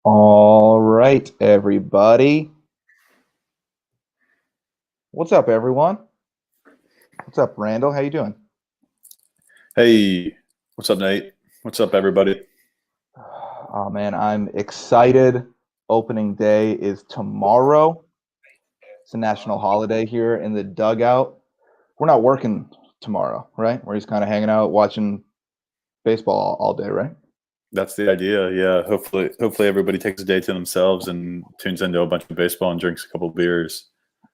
All right, everybody. What's up, everyone? What's up, Randall? How you doing? Hey, what's up, Nate? What's up, everybody? Oh man, I'm excited. Opening day is tomorrow. It's a national holiday here in the dugout. We're not working tomorrow, right? We're just kind of hanging out, watching baseball all day, right? That's the idea. Yeah, hopefully everybody takes a day to themselves and tunes into a bunch of baseball and drinks a couple beers.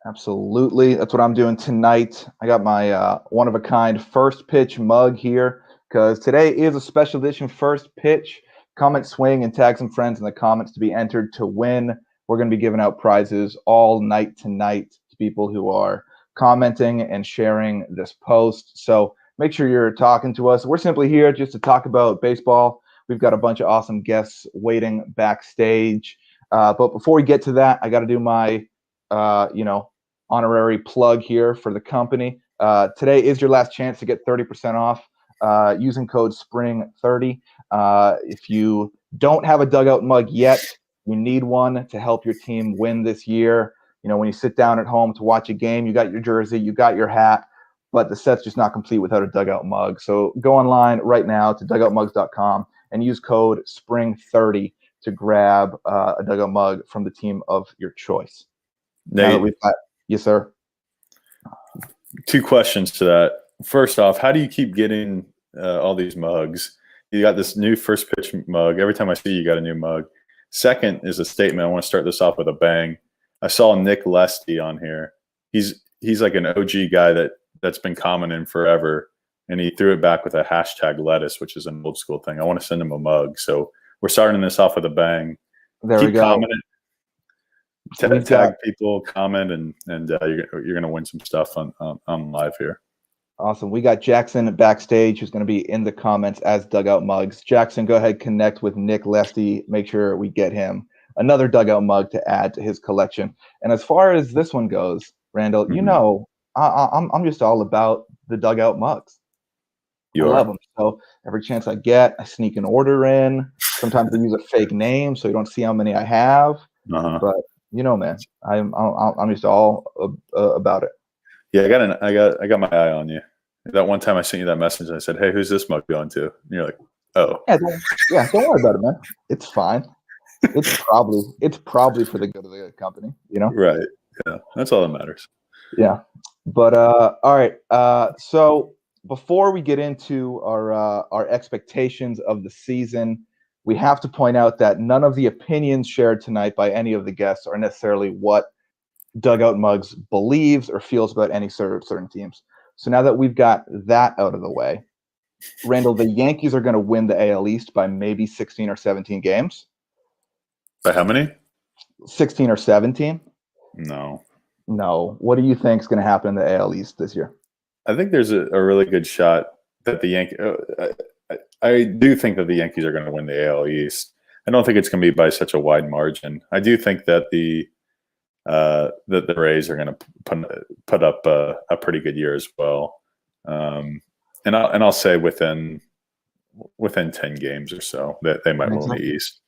Absolutely. That's what I'm doing tonight. I got my one-of-a-kind first pitch mug here because today is a special edition first pitch. Comment, swing, and tag some friends in the comments to be entered to win. We're going to be giving out prizes all night tonight to people who are commenting and sharing this post. So make sure you're talking to us. We're simply here just to talk about baseball. We've got a bunch of awesome guests waiting backstage. But before we get to that, I got to do my honorary plug here for the company. Today is your last chance to get 30% off using code SPRING30. If you don't have a dugout mug yet, you need one to help your team win this year. You know, when you sit down at home to watch a game, you got your jersey, you got your hat, but the set's just not complete without a dugout mug. So go online right now to dugoutmugs.com and use code SPRING30 to grab a dugout mug from the team of your choice. Now that Nate, we've got, yes, sir. two questions to that. First off, how do you keep getting all these mugs? You got this new first pitch mug. Every time I see you, got a new mug. Second is a statement. I want to start this off with a bang. I saw Nick Lesty on here. He's like an OG guy that's been commenting forever, and he threw it back with a hashtag lettuce, which is an old school thing. I want to send him a mug. So we're starting this off with a bang. There we Keep go. commenting. We've Tag got people, comment, and you're gonna win some stuff on live here. awesome. We got Jackson backstage who's going to be in the comments as dugout mugs. Jackson, go ahead, connect with Nick Lesty. Make sure we get him another dugout mug to add to his collection. And as far as this one goes, Randall, you know, I'm just all about the dugout mugs. I You love are. them. So every chance I get, I sneak an order in. Sometimes I use a fake name so you don't see how many I have. Uh-huh. But you know, man, I'm just all about it. Yeah, I got my eye on you. That one time I sent you that message, and I said, "Hey, who's this mug going to?" And you're like, "Oh, Don't worry about it, man. It's fine. It's probably for the good of the company, you know? right, yeah, that's all that matters." Yeah. But all right. So before we get into our expectations of the season, we have to point out that none of the opinions shared tonight by any of the guests are necessarily what Dugout Mugs believes or feels about any certain teams. So now that we've got that out of the way, Randall, the Yankees are going to win the AL East by maybe 16 or 17 games. By how many? 16 or 17? No, No. What do you think is going to happen in the AL East this year? I think there's a really good shot that the Yankees. I do think that the Yankees are going to win the AL East. I don't think it's going to be by such a wide margin. I do think that the Rays are going to put up a pretty good year as well. And I'll say within 10 games or so that they might win the East.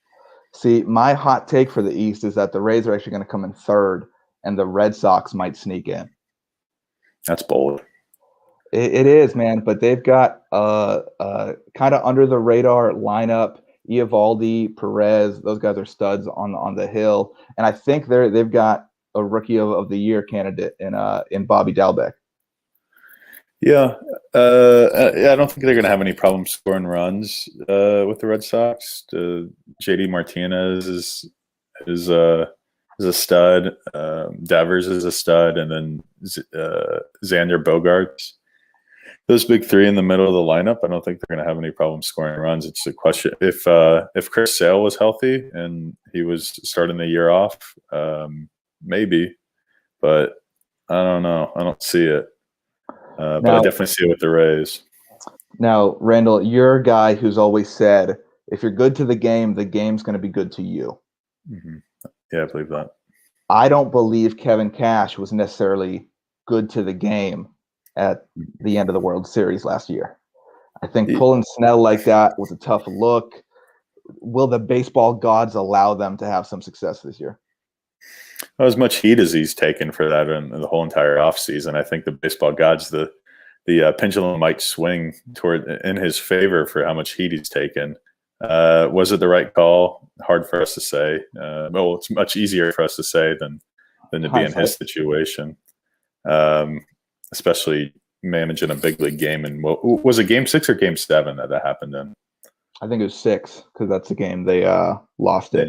See, my hot take for the East is that the Rays are actually going to come in third, and the Red Sox might sneak in. That's bold. It is, man, but they've got kind of under the radar lineup. Eovaldi, Perez, those guys are studs on the hill, and I think they've got a rookie of the year candidate in Bobby Dalbec. Yeah, I don't think they're going to have any problem scoring runs with the Red Sox. JD Martinez is a stud. Devers is a stud, and then Xander Bogaerts. Those big three in the middle of the lineup, I don't think they're going to have any problem scoring runs. It's a question if Chris Sale was healthy and he was starting the year off, maybe, but I don't know. I don't see it. But I definitely see it with the Rays. Now, Randall, you're a guy who's always said, if you're good to the game's going to be good to you. Mm-hmm. Yeah, I believe that. I don't believe Kevin Cash was necessarily good to the game at the end of the World Series last year. I think pulling Snell like that was a tough look. will the baseball gods allow them to have some success this year? Well, as much heat as he's taken for that in the whole entire offseason, I think the baseball gods, the pendulum might swing toward in his favor for how much heat he's taken. Was it the right call? Hard for us to say. Well, it's much easier for us to say than to be in his situation, especially managing a big league game. And what was it, Game 6 or Game 7 that happened in? I think it was 6 because that's the game they lost it.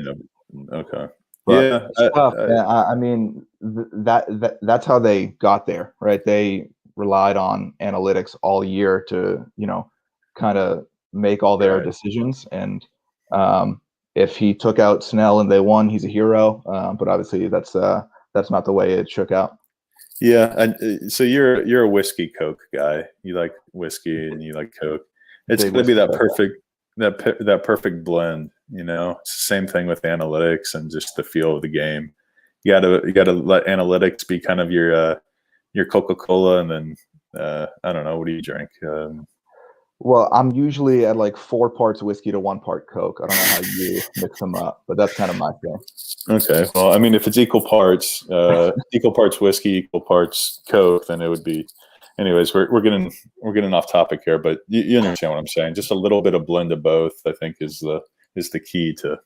Okay. But yeah, it's tough. I mean, that's how they got there, right? They relied on analytics all year to, kind of make all their decisions. And if he took out Snell and they won, he's a hero. But obviously, that's not the way it shook out. Yeah, and so you're a whiskey Coke guy. You like whiskey and you like Coke. It's going to be that perfect blend. It's the same thing with analytics and just the feel of the game. You gotta let analytics be kind of your Coca-Cola, and then I don't know, what do you drink? Well, I'm usually at like 4 parts whiskey to 1 part Coke. I don't know how you mix them up, but that's kind of my thing. Okay. Well, I mean, if it's equal parts whiskey, equal parts Coke, then it would be. Anyways, we're getting off topic here, but you understand what I'm saying. Just a little bit of blend of both, I think, is the key to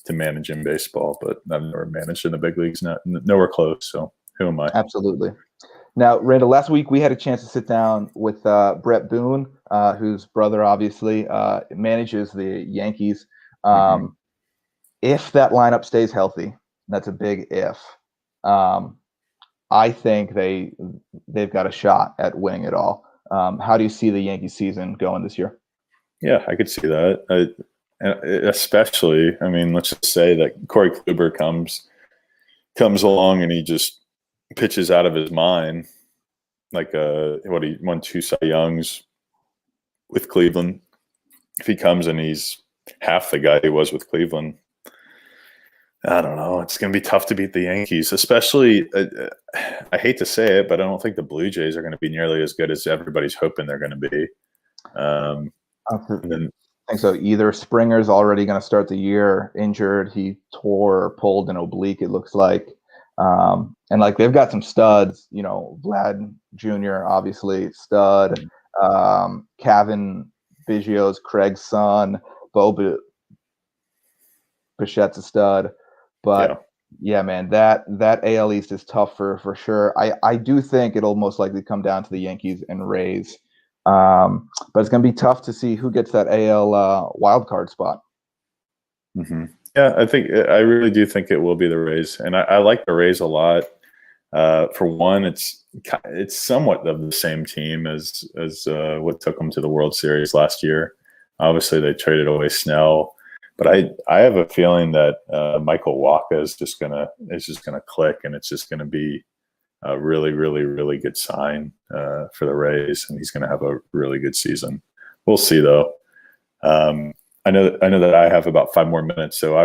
managing baseball. But I've never managed in the big leagues, nowhere close. So who am I? Absolutely. Now, Randall, last week we had a chance to sit down with Brett Boone, whose brother obviously manages the Yankees. If that lineup stays healthy, that's a big if. I think they've got a shot at winning it all. How do you see the Yankee season going this year? Yeah, I could see that. Especially, I mean, let's just say that Corey Kluber comes along and he just pitches out of his mind, like he won 2 Cy Youngs with Cleveland. If he comes and he's half the guy he was with Cleveland, I don't know. It's going to be tough to beat the Yankees, especially. I hate to say it, but I don't think the Blue Jays are going to be nearly as good as everybody's hoping they're going to be. I think so. Either Springer's already going to start the year injured. He tore or pulled an oblique, it looks like. And like they've got some studs, Vlad Jr. obviously stud, Kevin Biggio's Craig's son, Bo Bichette's a stud, but yeah, man, that AL East is tough for sure. I do think it'll most likely come down to the Yankees and Rays, but it's gonna be tough to see who gets that AL wild card spot. Mm-hmm. Yeah, I really do think it will be the Rays, and I like the Rays a lot. For one, it's somewhat of the same team as what took them to the World Series last year. Obviously, they traded away Snell, but I have a feeling that Michael Wacha is just gonna click, and it's just gonna be a really, really, really good sign for the Rays, and he's gonna have a really good season. We'll see, though. I know that I have about 5 more minutes, so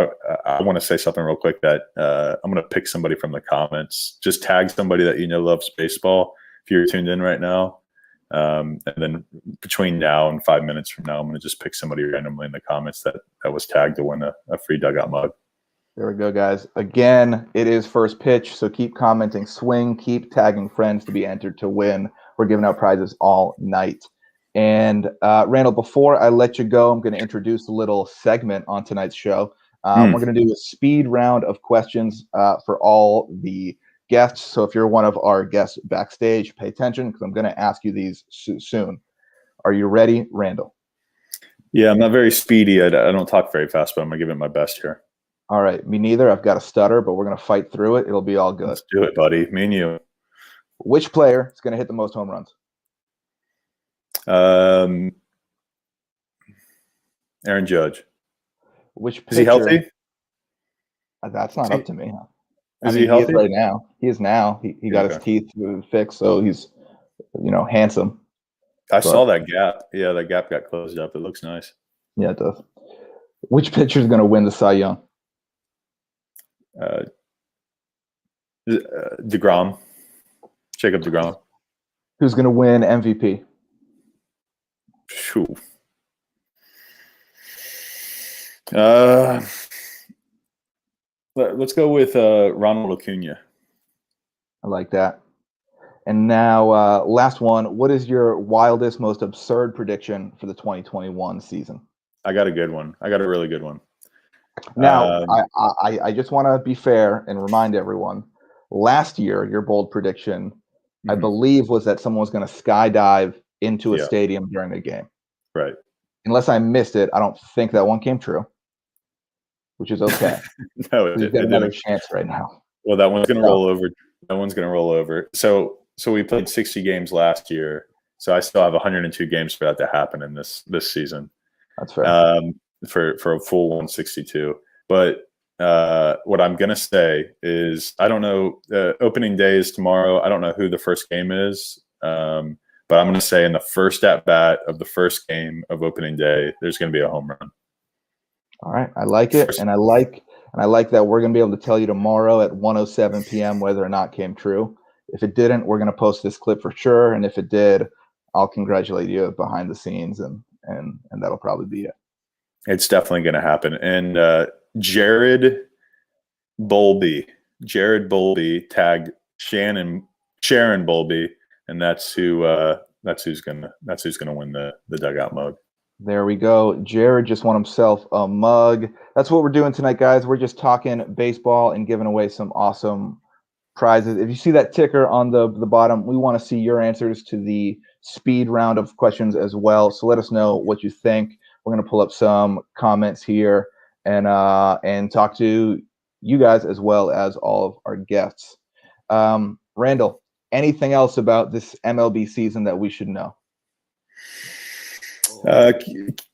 I want to say something real quick that I'm going to pick somebody from the comments. Just tag somebody that loves baseball if you're tuned in right now. And then between now and 5 minutes from now, I'm going to just pick somebody randomly in the comments that was tagged to win a free dugout mug. There we go, guys. Again, it is first pitch, so keep commenting swing, keep tagging friends to be entered to win. We're giving out prizes all night. And Randall, before I let you go, I'm going to introduce a little segment on tonight's show. We're going to do a speed round of questions for all the guests. So if you're one of our guests backstage, pay attention because I'm going to ask you these soon. Are you ready, Randall? Yeah, I'm not very speedy. I don't talk very fast, but I'm going to give it my best here. All right. Me neither. I've got a stutter, but we're going to fight through it. It'll be all good. Let's do it, buddy. Me and you. Which player is going to hit the most home runs? Aaron Judge. Which pitcher, is he healthy? That's not up to me. Is he healthy? He is right now. He is now. He got his teeth fixed, so he's handsome. I saw that gap. Yeah, that gap got closed up. It looks nice. Yeah, it does. Which pitcher is going to win the Cy Young? DeGrom. Jacob DeGrom. Who's going to win MVP? Shoo. Let's go with Ronald Acuna. I like that. And now, last one. What is your wildest, most absurd prediction for the 2021 season? I got a good one. I got a really good one. Now, I just want to be fair and remind everyone. Last year, your bold prediction, I believe, was that someone was going to skydive into a stadium during a game. Right. Unless I missed it, I don't think that one came true, which is okay. No, We've got another chance right now. Well, that one's going to roll over. That one's going to roll over. So we played 60 games last year. So I still have 102 games for that to happen in this season. That's fair. For a full 162. But what I'm going to say is, I don't know, opening day is tomorrow. I don't know who the first game is. But I'm going to say in the first at-bat of the first game of opening day, there's going to be a home run. All right. I like it. And I like that we're going to be able to tell you tomorrow at 1:07 p.m. whether or not it came true. If it didn't, we're going to post this clip for sure. And if it did, I'll congratulate you behind the scenes, and that'll probably be it. It's definitely going to happen. And Jared Bowlby tagged Sharon Bowlby, and that's who's gonna win the dugout mug. There we go. Jared just won himself a mug. That's what we're doing tonight, guys. We're just talking baseball and giving away some awesome prizes. If you see that ticker on the bottom, we want to see your answers to the speed round of questions as well. So let us know what you think. We're going to pull up some comments here and talk to you guys as well as all of our guests. Randall, anything else about this MLB season that we should know?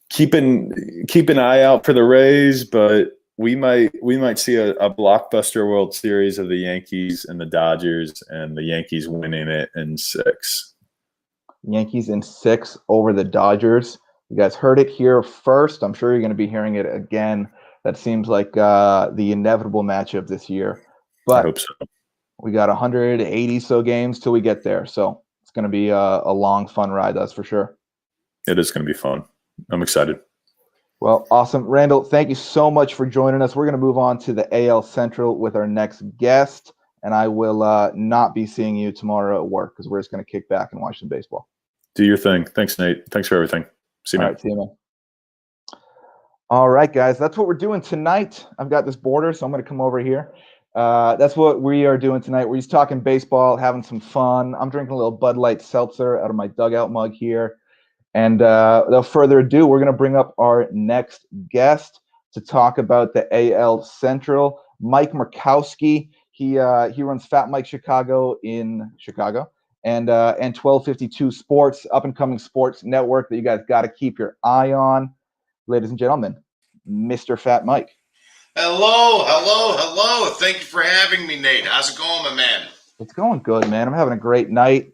Keep an eye out for the Rays, but we might see a blockbuster World Series of the Yankees and the Dodgers, and the Yankees winning it in 6. Yankees in 6 over the Dodgers. You guys heard it here first. I'm sure you're going to be hearing it again. That seems like the inevitable matchup this year. But I hope so. We got 180 so games till we get there. So it's going to be a long, fun ride, that's for sure. It is going to be fun. I'm excited. Well, awesome. Randall, thank you so much for joining us. We're going to move on to the AL Central with our next guest, and I will not be seeing you tomorrow at work because we're just going to kick back and watch some baseball. Do your thing. Thanks, Nate. Thanks for everything. See you, man. All right, see you, man. All right, guys, that's what we're doing tonight. I've got this border, so I'm going to come over here. That's what we are doing tonight. We're just talking baseball, having some fun. I'm drinking a little Bud Light seltzer out of my dugout mug here. And without further ado, we're going to bring up our next guest to talk about the AL Central. Mike Murkowski. He runs Fat Mike Chicago in Chicago, and 1252 Sports, up and coming sports network that you guys got to keep your eye on. Ladies and gentlemen, Mr. Fat Mike. Hello. Thank you for having me, Nate. How's it going, my man? It's going good, man. I'm having a great night,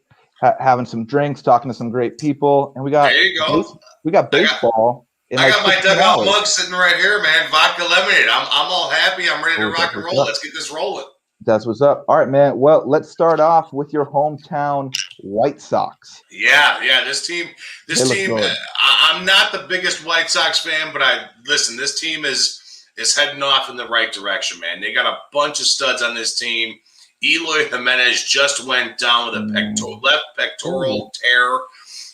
having some drinks, talking to some great people, and we got there you go. We got baseball. I got my dugout mug sitting right here, man. Vodka lemonade. I'm all happy. I'm ready to rock and roll. Let's get this rolling. That's what's up. All right, man. Well, let's start off with your hometown White Sox. Yeah. This team. I'm not the biggest White Sox fan, but listen. This team is heading off in the right direction, man. They got a bunch of studs on this team. Eloy Jimenez just went down with a left pectoral tear.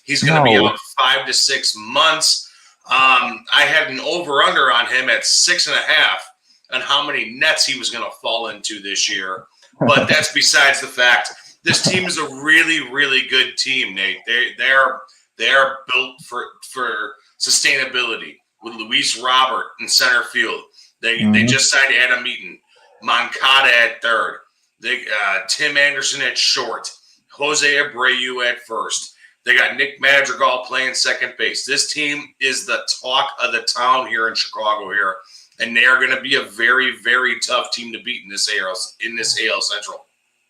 He's going to be out 5 to 6 months. I had an over-under on him at 6.5 on how many nets he was going to fall into this year. But that's besides the fact. This team is a really, really good team, Nate. They are built for sustainability with Luis Robert in center field. They just signed Adam Eaton, Moncada at third. Tim Anderson at short, Jose Abreu at first. They got Nick Madrigal playing second base. This team is the talk of the town here in Chicago here, and they are going to be a very, very tough team to beat in this AL Central.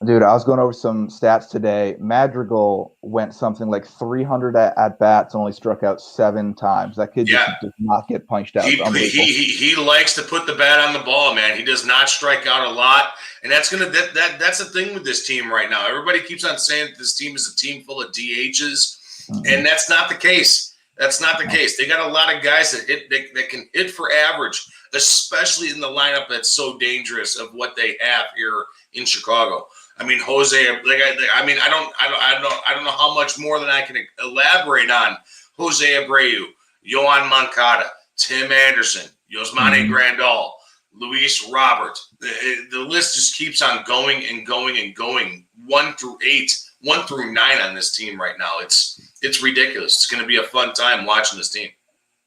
Dude, I was going over some stats today. Madrigal went something like 300 at bats, only struck out 7 times. That kid just does not get punched out. He likes to put the bat on the ball, man. He does not strike out a lot, and that's the thing with this team right now. Everybody keeps on saying that this team is a team full of DHs, and that's not the case. That's not the case. They got a lot of guys that can hit for average, especially in the lineup that's so dangerous of what they have here in Chicago. I mean, Jose. I don't know how much more than I can elaborate on Jose Abreu, Yohan Moncada, Tim Anderson, Yasmani Grandal, Luis Robert. The list just keeps on going and going and going. 1 through 8, 1 through 9 on this team right now. It's ridiculous. It's going to be a fun time watching this team.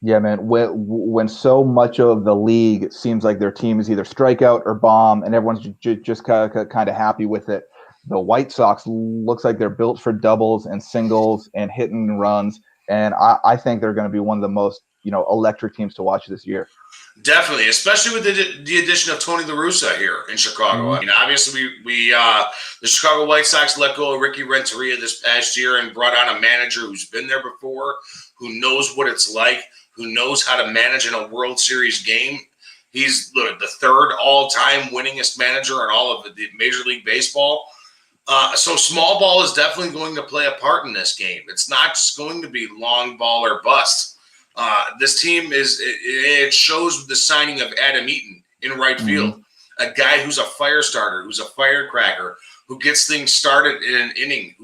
Yeah, man. When so much of the league seems like their team is either strikeout or bomb, and everyone's just kind of happy with it, the White Sox looks like they're built for doubles and singles and hitting runs, and I think they're going to be one of the most electric teams to watch this year. Definitely, especially with the addition of Tony La Russa here in Chicago. I mean, obviously, the Chicago White Sox let go of Ricky Renteria this past year and brought on a manager who's been there before, who knows what it's like, who knows how to manage in a World Series game. He's the third all-time winningest manager in all of the Major League Baseball. So small ball is definitely going to play a part in this game. It's not just going to be long ball or bust. This team it shows with the signing of Adam Eaton in right field, a guy who's a fire starter, who's a firecracker, who gets things started in an inning,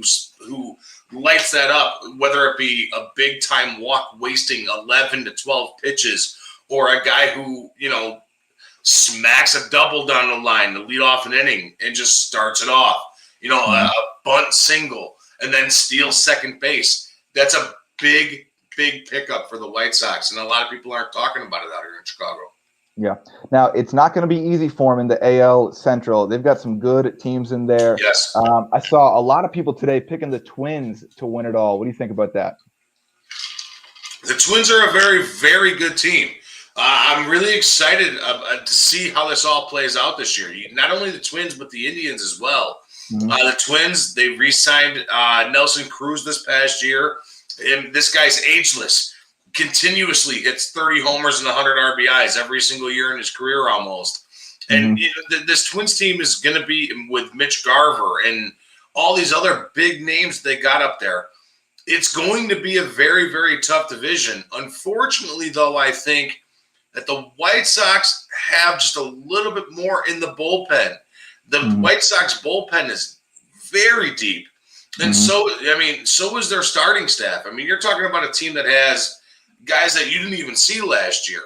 who lights that up, whether it be a big time walk wasting 11 to 12 pitches, or a guy who smacks a double down the line to lead off an inning and just starts it off. A bunt single and then steals second base. That's a big pickup for the White Sox, and a lot of people aren't talking about it out here in Chicago. Yeah. Now, it's not going to be easy for them in the AL Central. They've got some good teams in there. Yes. I saw a lot of people today picking the Twins to win it all. What do you think about that? The Twins are a very, very good team. I'm really excited to see how this all plays out this year. Not only the Twins, but the Indians as well. The Twins, they re-signed Nelson Cruz this past year. And this guy's ageless. Continuously hits 30 homers and 100 RBIs every single year in his career almost. And this Twins team is going to be with Mitch Garver and all these other big names they got up there. It's going to be a very, very tough division. Unfortunately, though, I think that the White Sox have just a little bit more in the bullpen. The White Sox bullpen is very deep. And so is their starting staff. I mean, you're talking about a team that has guys that you didn't even see last year.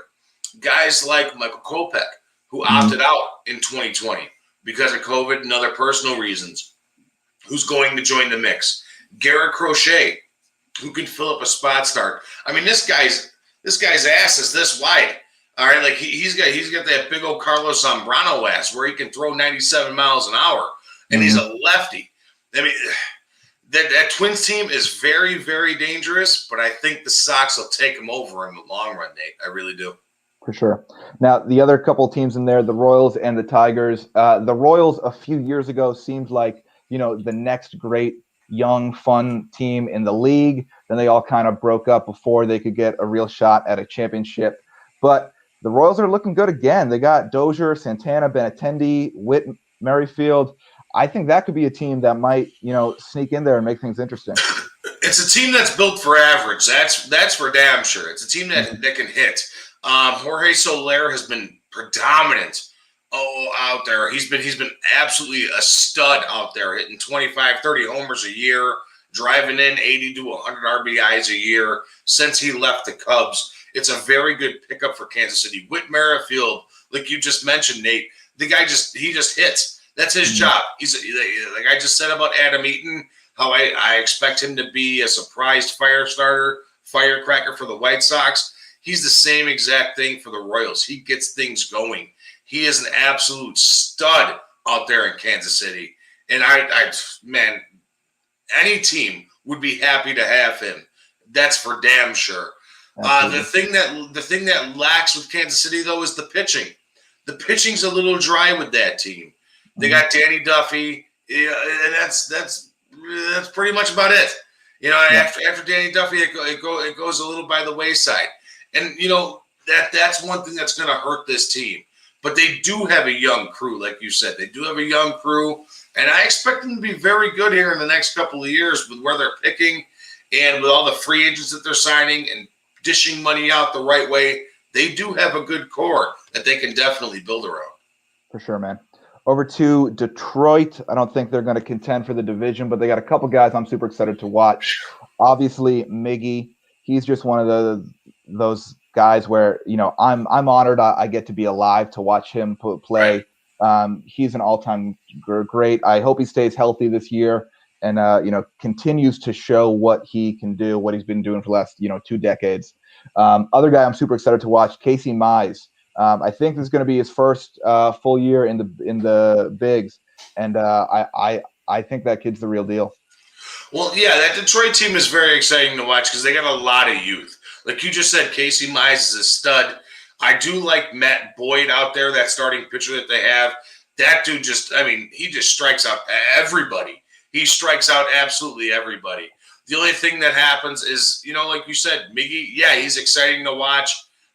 Guys like Michael Kopech, who opted out in 2020 because of COVID and other personal reasons, who's going to join the mix. Garrett Crochet, who can fill up a spot start. I mean, this guy's ass is this wide. All right, like he's got that big old Carlos Zambrano ass where he can throw 97 miles an hour, and he's a lefty. I mean, that Twins team is very, very dangerous, but I think the Sox will take them over in the long run, Nate. I really do. For sure. Now, the other couple teams in there, the Royals and the Tigers. The Royals a few years ago seemed like, the next great young, fun team in the league. Then they all kind of broke up before they could get a real shot at a championship. But the Royals are looking good again. They got Dozier, Santana, Benintendi, Whit Merrifield. I think that could be a team that might, sneak in there and make things interesting. It's a team that's built for average. That's for damn sure. It's a team that can hit. Jorge Soler has been predominant out there. He's been absolutely a stud out there, hitting 25, 30 homers a year, driving in 80 to 100 RBIs a year since he left the Cubs. It's a very good pickup for Kansas City. Whit Merrifield, like you just mentioned, Nate, the guy just hits. That's his job. He's like I just said about Adam Eaton, how I expect him to be a surprise fire starter, firecracker for the White Sox. He's the same exact thing for the Royals. He gets things going. He is an absolute stud out there in Kansas City. And man, any team would be happy to have him. That's for damn sure. The thing that lacks with Kansas City though is the pitching. The pitching's a little dry with that team. They got Danny Duffy, and that's pretty much about it. After Danny Duffy, it goes a little by the wayside, and that's one thing that's going to hurt this team. But they do have a young crew, like you said. They do have a young crew, and I expect them to be very good here in the next couple of years with where they're picking and with all the free agents that they're signing and dishing money out the right way, they do have a good core that they can definitely build around. For sure, man. Over to Detroit. I don't think they're going to contend for the division, but they got a couple guys I'm super excited to watch. Obviously, Miggy. He's just one of those guys where, I'm honored I get to be alive to watch him play. He's an all-time great. I hope he stays healthy this year and continues to show what he can do, what he's been doing for the last 2 decades. Other guy I'm super excited to watch, Casey Mize. I think this is going to be his first full year in the bigs, and I think that kid's the real deal. Well, yeah, that Detroit team is very exciting to watch because they got a lot of youth. Like you just said, Casey Mize is a stud. I do like Matt Boyd out there, that starting pitcher that they have. That dude he just strikes out everybody. He strikes out absolutely everybody. The only thing that happens is, like you said, Miggy, yeah, he's exciting to watch,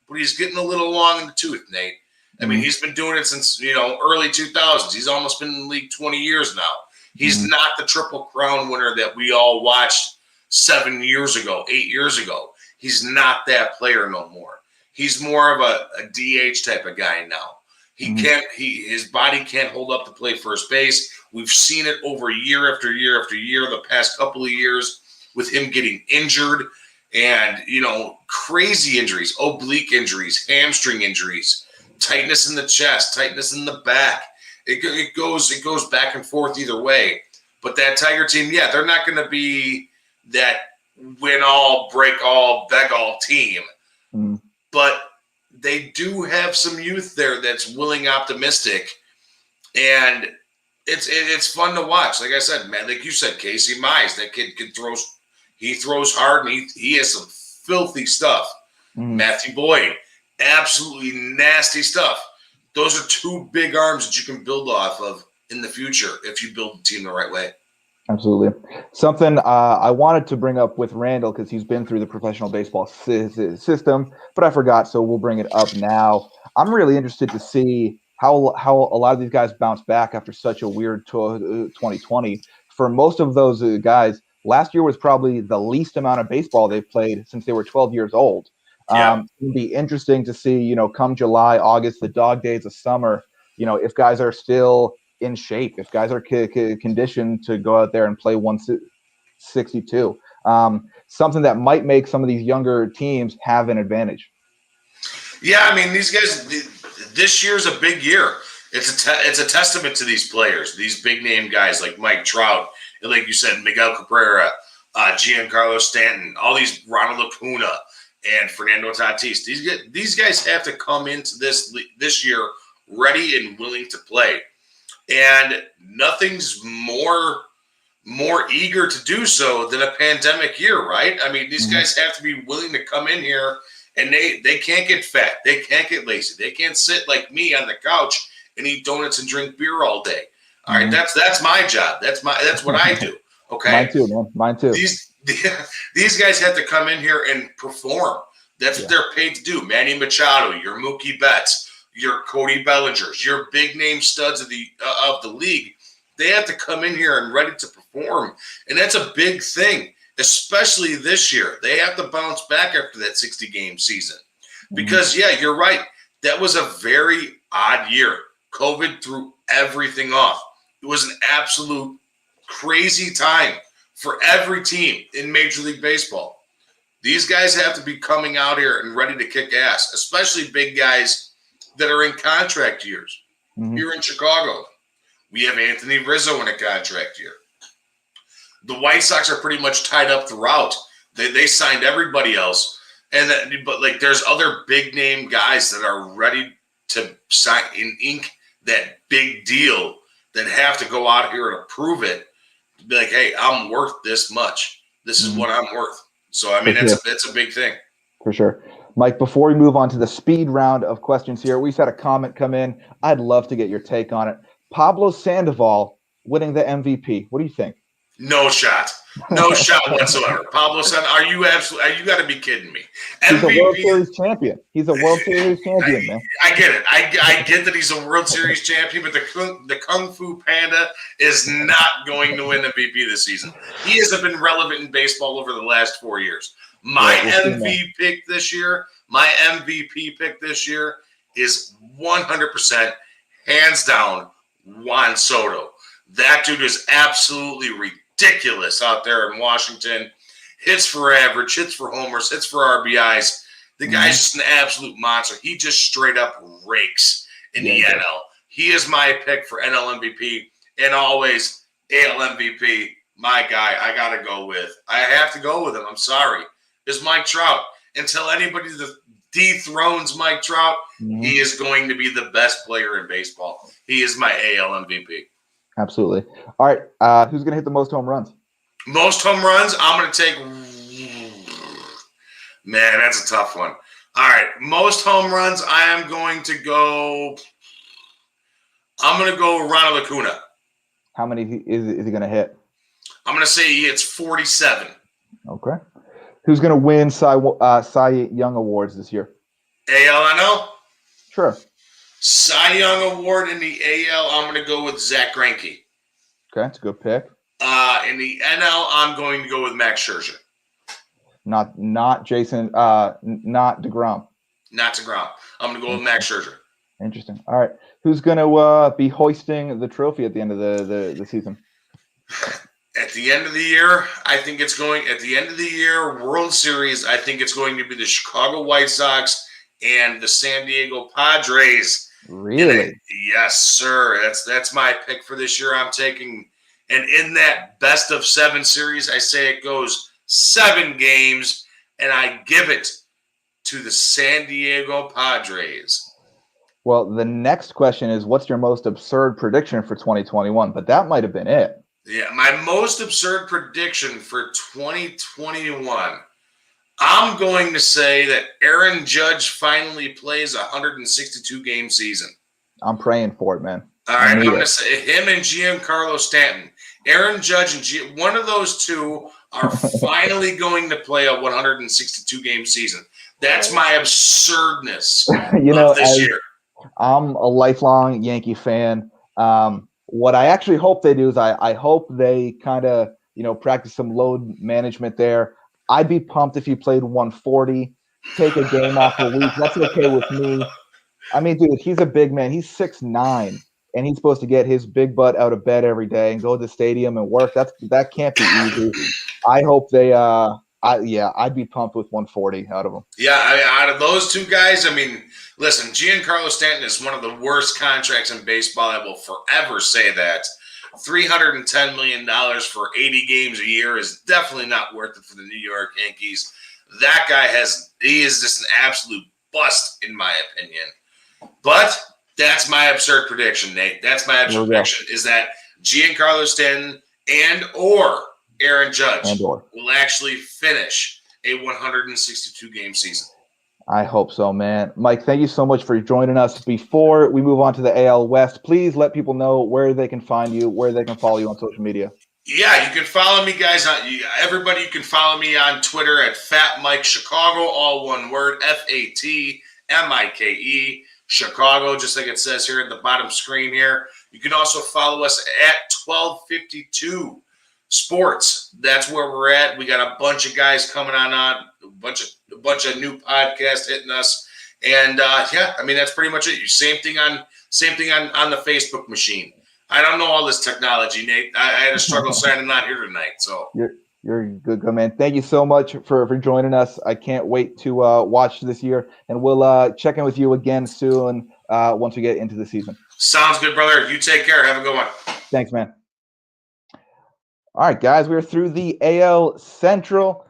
but he's getting a little long in the tooth, Nate. I mean, he's been doing it since, early 2000s. He's almost been in the league 20 years now. He's not the Triple Crown winner that we all watched 7 years ago, 8 years ago. He's not that player no more. He's more of a DH type of guy now. His body can't hold up to play first base. We've seen it over year after year after year, the past couple of years with him getting injured and, crazy injuries, oblique injuries, hamstring injuries, tightness in the chest, tightness in the back. It goes back and forth either way. But that Tiger team, yeah, they're not going to be that win all, break all, beg all team. But they do have some youth there that's willing, optimistic, and it's fun to watch. Like I said, man, like you said, Casey Mize, that kid he throws hard, and he has some filthy stuff. Matthew Boyd, absolutely nasty stuff. Those are 2 big arms that you can build off of in the future if you build the team the right way. Absolutely. Something I wanted to bring up with Randall because he's been through the professional baseball system, but I forgot, so we'll bring it up now. I'm really interested to see how a lot of these guys bounce back after such a weird 2020. For most of those guys, last year was probably the least amount of baseball they've played since they were 12 years old. It'd be interesting to see, come July, August, the dog days of summer, if guys are still in shape, if guys are conditioned to go out there and play 162. Something that might make some of these younger teams have an advantage. Yeah, I mean, these guys, this year's a big year. It's a testament to these players, these big name guys like Mike Trout, and like you said, Miguel Cabrera, Giancarlo Stanton, all these Ronald Acuna and Fernando Tatis. These guys have to come into this year ready and willing to play. And nothing's more eager to do so than a pandemic year, right? I mean, these guys have to be willing to come in here, and they can't get fat. They can't get lazy. They can't sit like me on the couch and eat donuts and drink beer all day. All right, that's my job. That's what I do. Okay, mine too, man. Mine too. These guys have to come in here and perform. That's what they're paid to do. Manny Machado, your Mookie Betts, your Cody Bellingers, your big name studs of the league. They have to come in here and ready to perform, and that's a big thing, especially this year. They have to bounce back after that 60-game season because, yeah, you're right. That was a very odd year. COVID threw everything off. It was an absolute crazy time for every team in Major League Baseball. These guys have to be coming out here and ready to kick ass, especially big guys that are in contract years. Here in Chicago, we have Anthony Rizzo in a contract year. The White Sox are pretty much tied up throughout. They signed everybody else, but there's other big name guys that are ready to sign in ink that big deal that have to go out here and prove it. Be like, hey, I'm worth this much. This is what I'm worth. So I mean, that's a big thing. For sure. Mike, before we move on to the speed round of questions here, we just had a comment come in. I'd love to get your take on it. Pablo Sandoval winning the MVP. What do you think? No shot. No shot whatsoever. Pablo Sandoval, you got to be kidding me. He's a World Series champion. He's a World Series champion, man. I get it. I get that he's a World Series champion, but the Kung Fu Panda is not going to win MVP this season. He hasn't been relevant in baseball over the last 4 years. My we'll MVP pick this year is 100% hands down Juan Soto. That dude is absolutely ridiculous out there in Washington. Hits for average, hits for homers, hits for RBIs. The guy's just an absolute monster. He just straight up rakes in the NL. He is my pick for NL MVP, and always AL MVP. My guy, I got to go with. I have to go with him. I'm sorry. Is Mike Trout. Until anybody dethrones Mike Trout, he is going to be the best player in baseball. He is my AL MVP. Absolutely. All right. Who's going to hit the most home runs? Most home runs, I'm going to take. Man, that's a tough one. All right. Most home runs, I am going to go. I'm going to go Ronald Acuna. How many is he going to hit? I'm going to say he hits 47. Okay. Who's going to win Cy Young Awards this year? AL, Sure. Cy Young Award in the AL, I'm going to go with Zach Greinke. Okay, that's a good pick. In the NL, I'm going to go with Max Scherzer. Not Jason. Not DeGrom. Not DeGrom. I'm going to go with Max Scherzer. Interesting. All right. Who's going to be hoisting the trophy at the end of the season? At the end of the year, I think it's going. At the end of the year, World Series, I think it's going to be the Chicago White Sox and the San Diego Padres. Really? Yes, sir. That's my pick for this year. I'm taking, and in that best of 7 series, I say it goes 7 games, and I give it to the San Diego Padres. Well, the next question is, what's your most absurd prediction for 2021? But that might have been it. Yeah, my most absurd prediction for 2021. I'm going to say that Aaron Judge finally plays a 162-game season. I'm praying for it, man. All right, I'm going to say him and Giancarlo Stanton. Aaron Judge and one of those two are finally going to play a 162-game season. That's my absurdness of this year. I'm a lifelong Yankee fan. What I actually hope they do is I hope they kind of, practice some load management there. I'd be pumped if he played 140, take a game off a week. That's okay with me. I mean, dude, he's a big man. He's 6'9", and he's supposed to get his big butt out of bed every day and go to the stadium and work. That can't be easy. I hope they I'd be pumped with 140 out of them. Yeah, out of those two guys, listen, Giancarlo Stanton is one of the worst contracts in baseball. I will forever say that. $310 million for 80 games a year is definitely not worth it for the New York Yankees. That guy he is just an absolute bust, in my opinion. But that's my absurd prediction, Nate. That's my absurd prediction, is that Giancarlo Stanton or Aaron Judge will actually finish a 162-game season. I hope so, man. Mike, thank you so much for joining us. Before we move on to the AL West, please let people know where they can find you, where they can follow you on social media. Yeah, you can follow me, guys. Everybody, you can follow me on Twitter at Fat Mike Chicago, all one word, FATMIKE, Chicago, just like it says here at the bottom screen here. You can also follow us at 1252 Sports. That's where we're at. We got a bunch of guys coming on, a bunch of new podcasts hitting us, and that's pretty much it. Same thing on the Facebook machine. I don't know all this technology, Nate. I had a struggle signing on here tonight. So you're good, man. Thank you so much for joining us. I can't wait to watch this year, and we'll check in with you again soon once we get into the season. Sounds good, brother. You take care. Have a good one. Thanks, man. All right, guys, we're through the AL Central.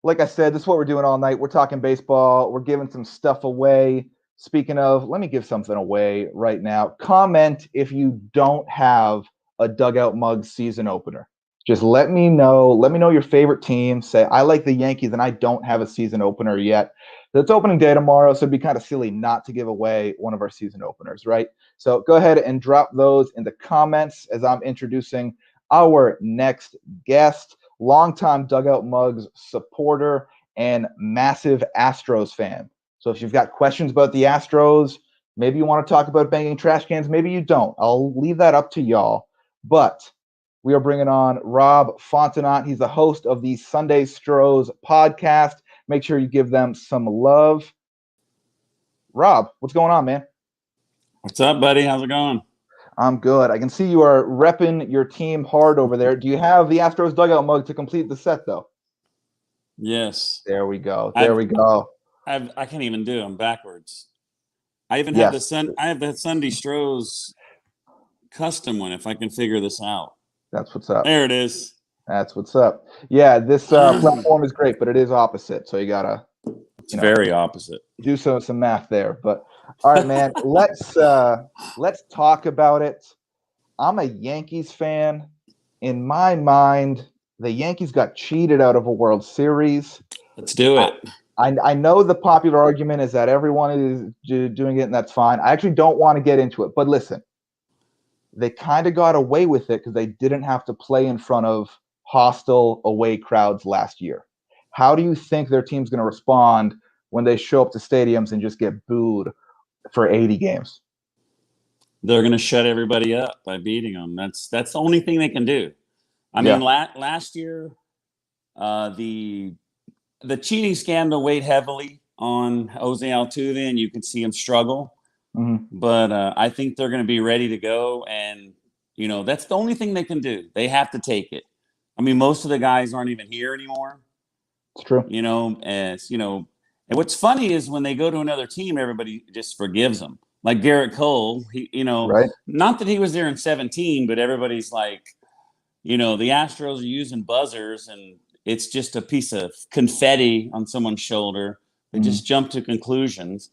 Like I said, this is what we're doing all night. We're talking baseball. We're giving some stuff away. Speaking of, let me give something away right now. Comment if you don't have a Dugout Mug season opener. Just let me know. Let me know your favorite team. Say, I like the Yankees, and I don't have a season opener yet. It's opening day tomorrow, so it'd be kind of silly not to give away one of our season openers, right? So go ahead and drop those in the comments as I'm introducing our next guest, longtime Dugout Mugs supporter and massive Astros fan. So if you've got questions about the Astros, maybe you want to talk about banging trash cans, maybe you don't. I'll leave that up to y'all. But we are bringing on Rob Fontenot. He's the host of the Sunday Stros podcast. Make sure you give them some love. Rob, what's going on, man? What's up, buddy? How's it going? I'm good. I can see you are repping your team hard over there. Do you have the Astros dugout mug to complete the set, though? Yes. There we go. There we go. I can't even do them backwards. I even Yes. have the Sunday Stroh's custom one if I can figure this out. That's what's up. There it is. That's what's up. Yeah, this platform is great, but it is opposite, so you gotta. It's very opposite. Do some math there, but all right, man. let's talk about it. I'm a Yankees fan. In my mind, the Yankees got cheated out of a World Series. Let's do it. I know the popular argument is that everyone is doing it, and that's fine. I actually don't want to get into it, but listen, they kind of got away with it because they didn't have to play in front of hostile away crowds last year. How do you think their team's going to respond when they show up to stadiums and just get booed for 80 games? They're going to shut everybody up by beating them. That's the only thing they can do. I mean, last year, the cheating scandal weighed heavily on Jose Altuve, and you could see him struggle. Mm-hmm. But I think they're going to be ready to go, and that's the only thing they can do. They have to take it. I mean, most of the guys aren't even here anymore. It's true. And what's funny is when they go to another team, everybody just forgives them. Like Garrett Cole, right? Not that he was there in 2017, but everybody's like, the Astros are using buzzers, and it's just a piece of confetti on someone's shoulder. They just jump to conclusions.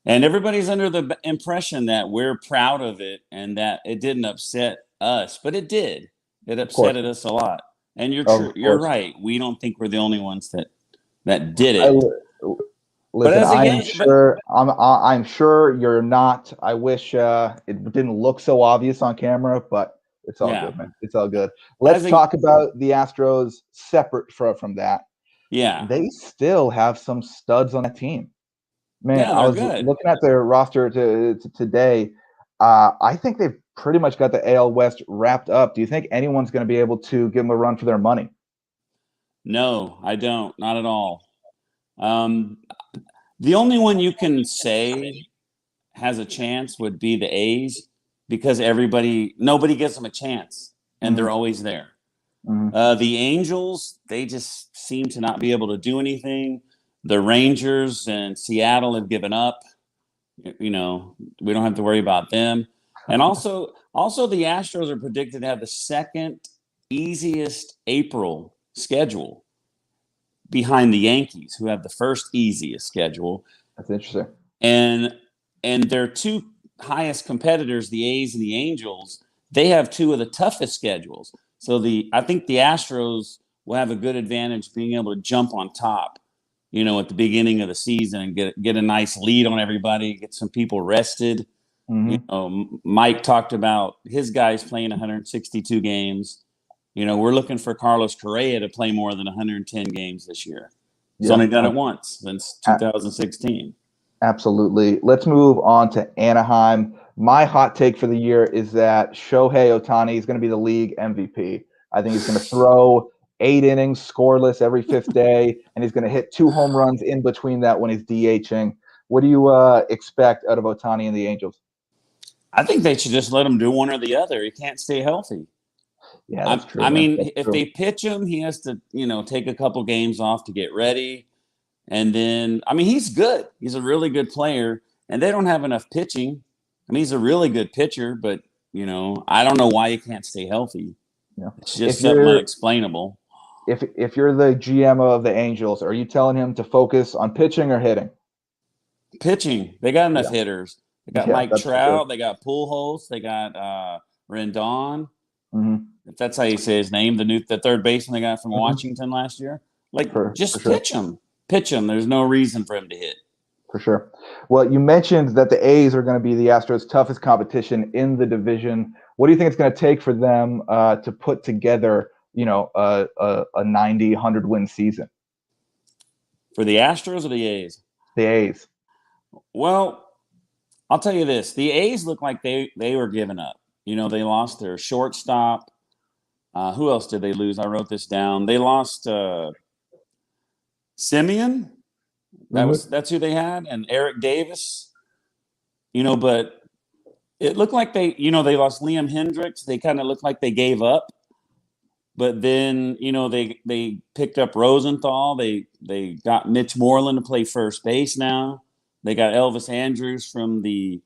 And everybody's under the impression that we're proud of it and that it didn't upset us, but it did. It upset us a lot. And you're right. We don't think we're the only ones that did it. Listen, I'm sure you're not. I wish it didn't look so obvious on camera, but it's all good, man. It's all good. Let's talk about the Astros separate from that. Yeah. They still have some studs on that team. Man, I was looking at their roster today. I think they've pretty much got the AL West wrapped up. Do you think anyone's going to be able to give them a run for their money? No, I don't. Not at all. The only one you can say has a chance would be the A's because nobody gives them a chance, and they're always there. Mm-hmm. The Angels, they just seem to not be able to do anything. The Rangers and Seattle have given up. We don't have to worry about them. And also the Astros are predicted to have the second easiest April schedule behind the Yankees, who have the first easiest schedule. That's interesting. And their two highest competitors, the A's and the Angels, they have two of the toughest schedules. So I think the Astros will have a good advantage being able to jump on top, at the beginning of the season and get a nice lead on everybody, get some people rested. Mm-hmm. Mike talked about his guys playing 162 games. We're looking for Carlos Correa to play more than 110 games this year. He's only done it once since 2016. Absolutely. Let's move on to Anaheim. My hot take for the year is that Shohei Ohtani is going to be the league MVP. I think he's going to throw 8 innings scoreless every 5th day, and he's going to hit 2 home runs in between that when he's DHing. What do you expect out of Ohtani and the Angels? I think they should just let him do one or the other. He can't stay healthy. Yeah, that's true. If they pitch him, he has to, take a couple games off to get ready. And then, he's good. He's a really good player, and they don't have enough pitching. He's a really good pitcher, but, I don't know why he can't stay healthy. Yeah. It's just something unexplainable. If you're the GM of the Angels, are you telling him to focus on pitching or hitting? Pitching. They got enough hitters. They got Mike Trout. They got Pujols. They got Rendon. Mm-hmm. If that's how you say his name, the third baseman they got from Washington last year. Pitch him. Pitch him. There's no reason for him to hit. For sure. Well, you mentioned that the A's are going to be the Astros' toughest competition in the division. What do you think it's going to take for them to put together, a 90, 100-win season? For the Astros or the A's? The A's. Well, I'll tell you this. The A's look like they were giving up. They lost their shortstop. Who else did they lose? I wrote this down. They lost Simeon. That's who they had, and Eric Davis. But it looked like they lost Liam Hendricks. They kind of looked like they gave up. But then, they picked up Rosenthal. They got Mitch Moreland to play first base now. They got Elvis Andrews from the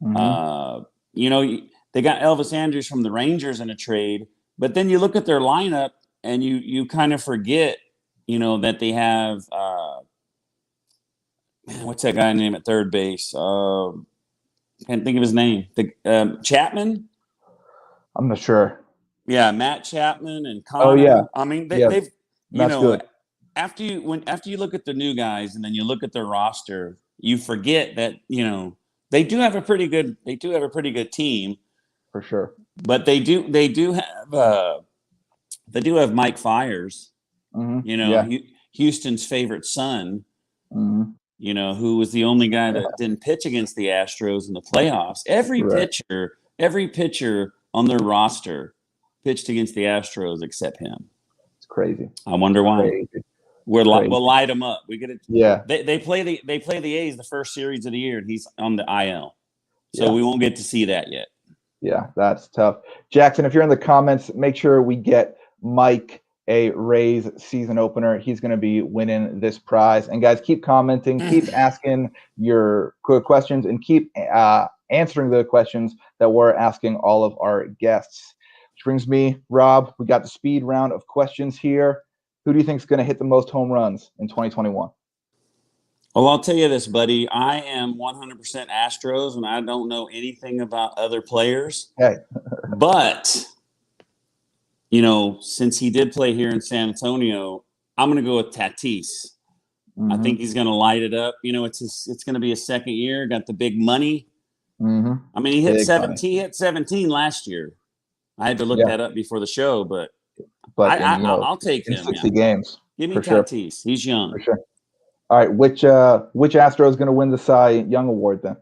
they got Elvis Andrews from the Rangers in a trade. But then you look at their lineup and you kind of forget, that they have what's that guy name at third base? Can't think of his name. Chapman? I'm not sure. Yeah, Matt Chapman and Connor. Oh yeah. I mean, they've good. After you look at the new guys and then you look at their roster, you forget that they do have a pretty good team for sure. But they do have Mike Fiers, Houston's favorite son, who was the only guy that didn't pitch against the Astros in the playoffs. Every pitcher on their roster pitched against the Astros except him. It's crazy. I wonder why. We'll light him up. We get it. Yeah. They play the A's the first series of the year, and he's on the IL, so we won't get to see that yet. Yeah, that's tough. Jackson, if you're in the comments, make sure we get Mike a Rays season opener. He's going to be winning this prize. And guys, keep commenting, keep asking your questions, and keep answering the questions that we're asking all of our guests. Which brings me, Rob, we got the speed round of questions here. Who do you think is going to hit the most home runs in 2021? Well, I'll tell you this, buddy. I am 100% Astros, and I don't know anything about other players. Okay. But, since he did play here in San Antonio, I'm going to go with Tatis. I think he's going to light it up. It's going to be his second year. Got the big money. I mean, he hit 17 last year. I had to look that up before the show, but I'll take him. 60 games. Give me Tatis. He's young. For sure. All right, which Astro is going to win the Cy Young Award then?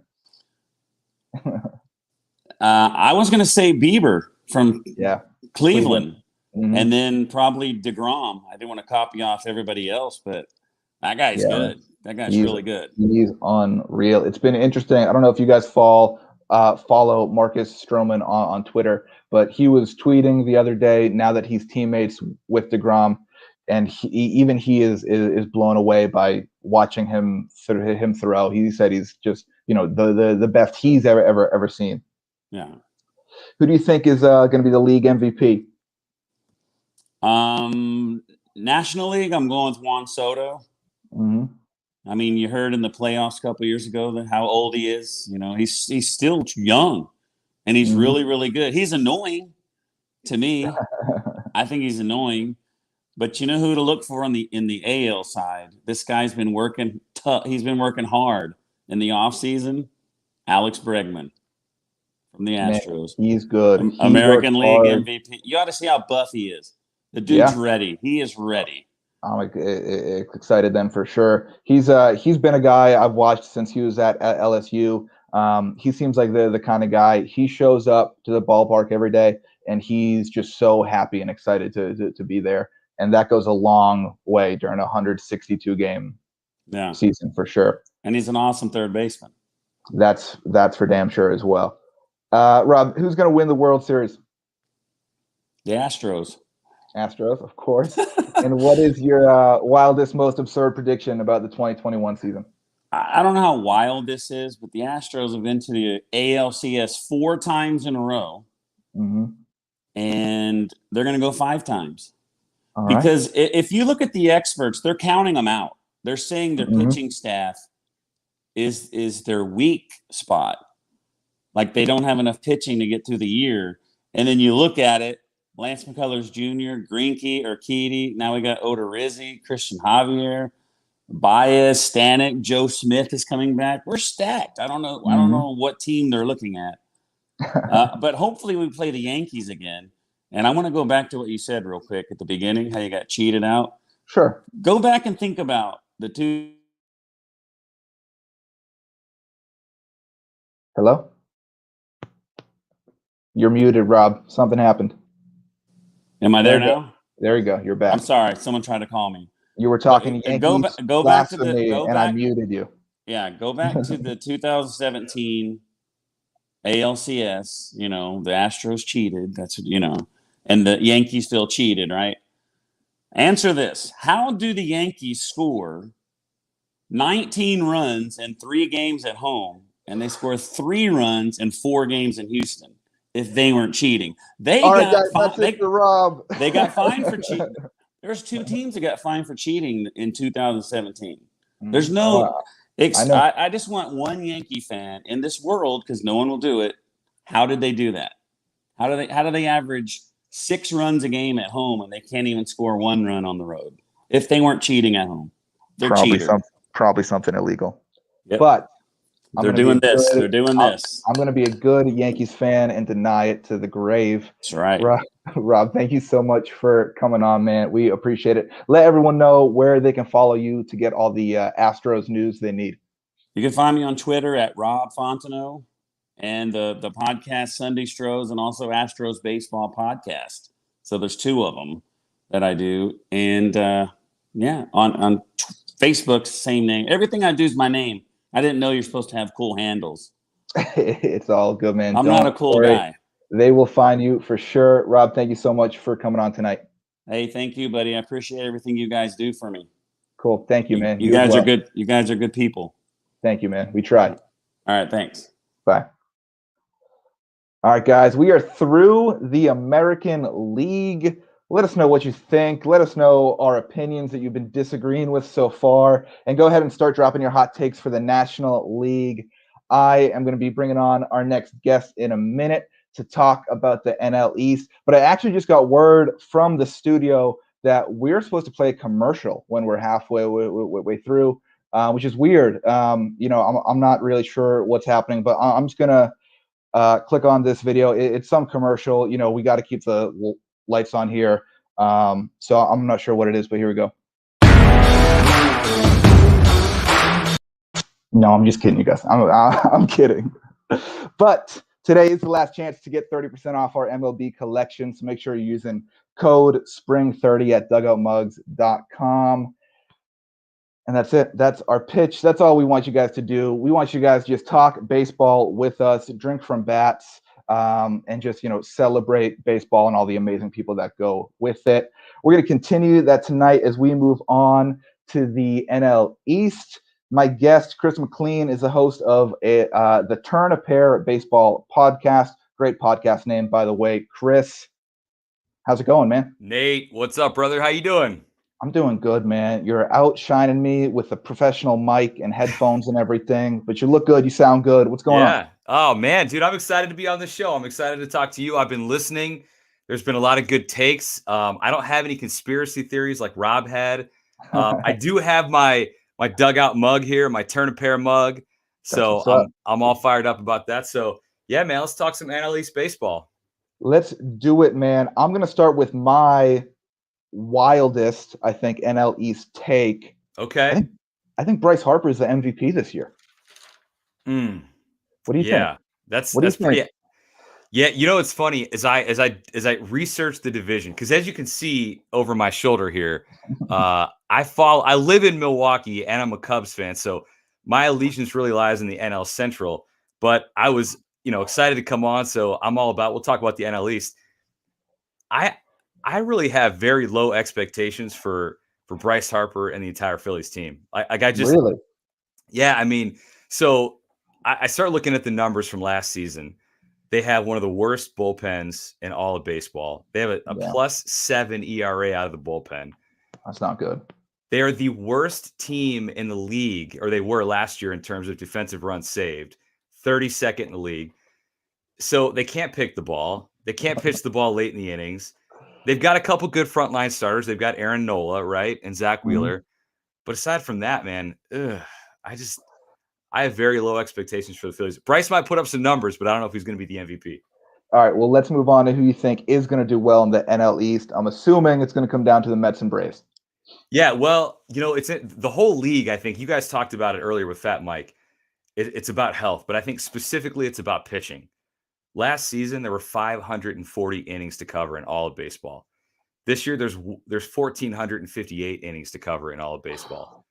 I was going to say Bieber from Cleveland, and then probably DeGrom. I didn't want to copy off everybody else, but that guy's good. That guy's really good. He's unreal. It's been interesting. I don't know if you guys follow Marcus Stroman on Twitter, but he was tweeting the other day now that he's teammates with DeGrom. And he is blown away by watching him throw. He said he's just the best he's ever seen. Yeah. Who do you think is going to be the league MVP? National League, I'm going with Juan Soto. I mean, you heard in the playoffs a couple years ago how old he is. He's still young, and he's really, really good. He's annoying to me. I think he's annoying. But you know who to look for in the AL side? This guy's been working tough. He's been working hard in the offseason. Alex Bregman from the Astros. Man, he's good. American League MVP. You ought to see how buff he is. The dude's ready. He is ready. I'm excited then for sure. He's been a guy I've watched since he was at LSU. He seems like the kind of guy. He shows up to the ballpark every day, and he's just so happy and excited to be there. And that goes a long way during a 162 game season for sure. And he's an awesome third baseman. That's for damn sure as well. Rob, who's going to win the World Series? The Astros. Astros, of course. And what is your wildest, most absurd prediction about the 2021 season? I don't know how wild this is, but the Astros have been to the ALCS 4 times in a row. And they're going to go 5 times. Because if you look at the experts, they're counting them out. They're saying their pitching staff is their weak spot. Like they don't have enough pitching to get through the year. And then you look at it, Lance McCullers Jr., Greinke, Urquidy. Now we got Odorizzi, Christian Javier, Baez, Stanek, Joe Smith is coming back. We're stacked. I don't know. I don't know what team they're looking at. But hopefully we play the Yankees again. And I want to go back to what you said real quick at the beginning, how you got cheated out. Sure. Go back and think about the two. Hello? You're muted, Rob. Something happened. Am I there now? There you go. You're back. I'm sorry. Someone tried to call me. You were talking Yankees go back to blasphemy, and I muted you. Yeah, go back to the 2017 ALCS. You know, the Astros cheated. That's, you know, and the Yankees still cheated, right? Answer this. How do the Yankees score 19 runs in 3 games at home, and they score 3 runs in 4 games in Houston if they weren't cheating? All right, guys, that's it for Rob. They got fined for cheating. There's 2 teams that got fined for cheating in 2017. There's no I just want one Yankee fan in this world, because no one will do it. How did they do that? How do they average 6 runs a game at home and they can't even score 1 run on the road if they weren't cheating at home? They're probably something illegal. Yep. But they're doing this. They're doing this. I'm going to be a good Yankees fan and deny it to the grave. That's right. Rob, thank you so much for coming on, man. We appreciate it. Let everyone know where they can follow you to get all the Astros news they need. You can find me on Twitter at Rob Fontenot, and the podcast Sunday Stros, and also Astros Baseball podcast. So there's 2 of them that I do. And on Facebook, same name. Everything I do is my name. I didn't know you're supposed to have cool handles. It's all good, man. I'm not a cool guy. They will find you for sure. Rob, thank you so much for coming on tonight. Hey, thank you, buddy. I appreciate everything you guys do for me. Cool. Thank you, man. You guys are good. You guys are good people. Thank you, man. We tried. All right. Thanks. Bye. All right, guys. We are through the American League. Let us know what you think. Let us know our opinions that you've been disagreeing with so far. And go ahead and start dropping your hot takes for the National League. I am going to be bringing on our next guest in a minute to talk about the NL East. But I actually just got word from the studio that we're supposed to play a commercial when we're halfway way through, which is weird. I'm not really sure what's happening, but I'm just going to click on this video. It's some commercial. You know, we got to keep the lights on here. So I'm not sure what it is, but here we go. No, I'm just kidding, you guys. I'm kidding. But today is the last chance to get 30% off our MLB collection. So make sure you're using code SPRING30 at dugoutmugs.com. And that's it. That's our pitch. That's all we want you guys to do. We want you guys to just talk baseball with us, drink from bats, and just, celebrate baseball and all the amazing people that go with it. We're going to continue that tonight as we move on to the NL East. My guest, Chris Mclean, is the host of the Turn a Pair Baseball podcast. Great podcast name, by the way. Chris, how's it going, man? Nate, what's up, brother? How you doing? I'm doing good, man. You're outshining me with a professional mic and headphones and everything, but you look good. You sound good. What's going on? Oh, man, dude, I'm excited to be on the show. I'm excited to talk to you. I've been listening. There's been a lot of good takes. I don't have any conspiracy theories like Rob had. I do have my dugout mug here, my Turn a Pair mug. So I'm all fired up about that. So, yeah, man, let's talk some Analysts Baseball. Let's do it, man. I'm going to start with my wildest, I think, NL East take. Okay. I think Bryce Harper is the MVP this year. What do you think? Yeah, that's pretty. Yeah, it's funny as I research the division, because as you can see over my shoulder here, I live in Milwaukee and I'm a Cubs fan, so my allegiance really lies in the NL Central. But I was excited to come on, so I'm all about. We'll talk about the NL East. I really have very low expectations for Bryce Harper and the entire Phillies team. Really? Yeah, I mean, so I started looking at the numbers from last season. They have one of the worst bullpens in all of baseball. They have a +7 ERA out of the bullpen. That's not good. They are the worst team in the league, or they were last year in terms of defensive runs saved, 32nd in the league. So they can't pick the ball. They can't pitch the ball late in the innings. They've got a couple good frontline starters. They've got Aaron Nola, right, and Zach Wheeler. But aside from that, man, I have very low expectations for the Phillies. Bryce might put up some numbers, but I don't know if he's going to be the MVP. All right, well, let's move on to who you think is going to do well in the NL East. I'm assuming it's going to come down to the Mets and Braves. Yeah, well, it's the whole league. I think you guys talked about it earlier with Fat Mike. It's about health, but I think specifically it's about pitching. Last season, there were 540 innings to cover in all of baseball. This year, there's 1,458 innings to cover in all of baseball.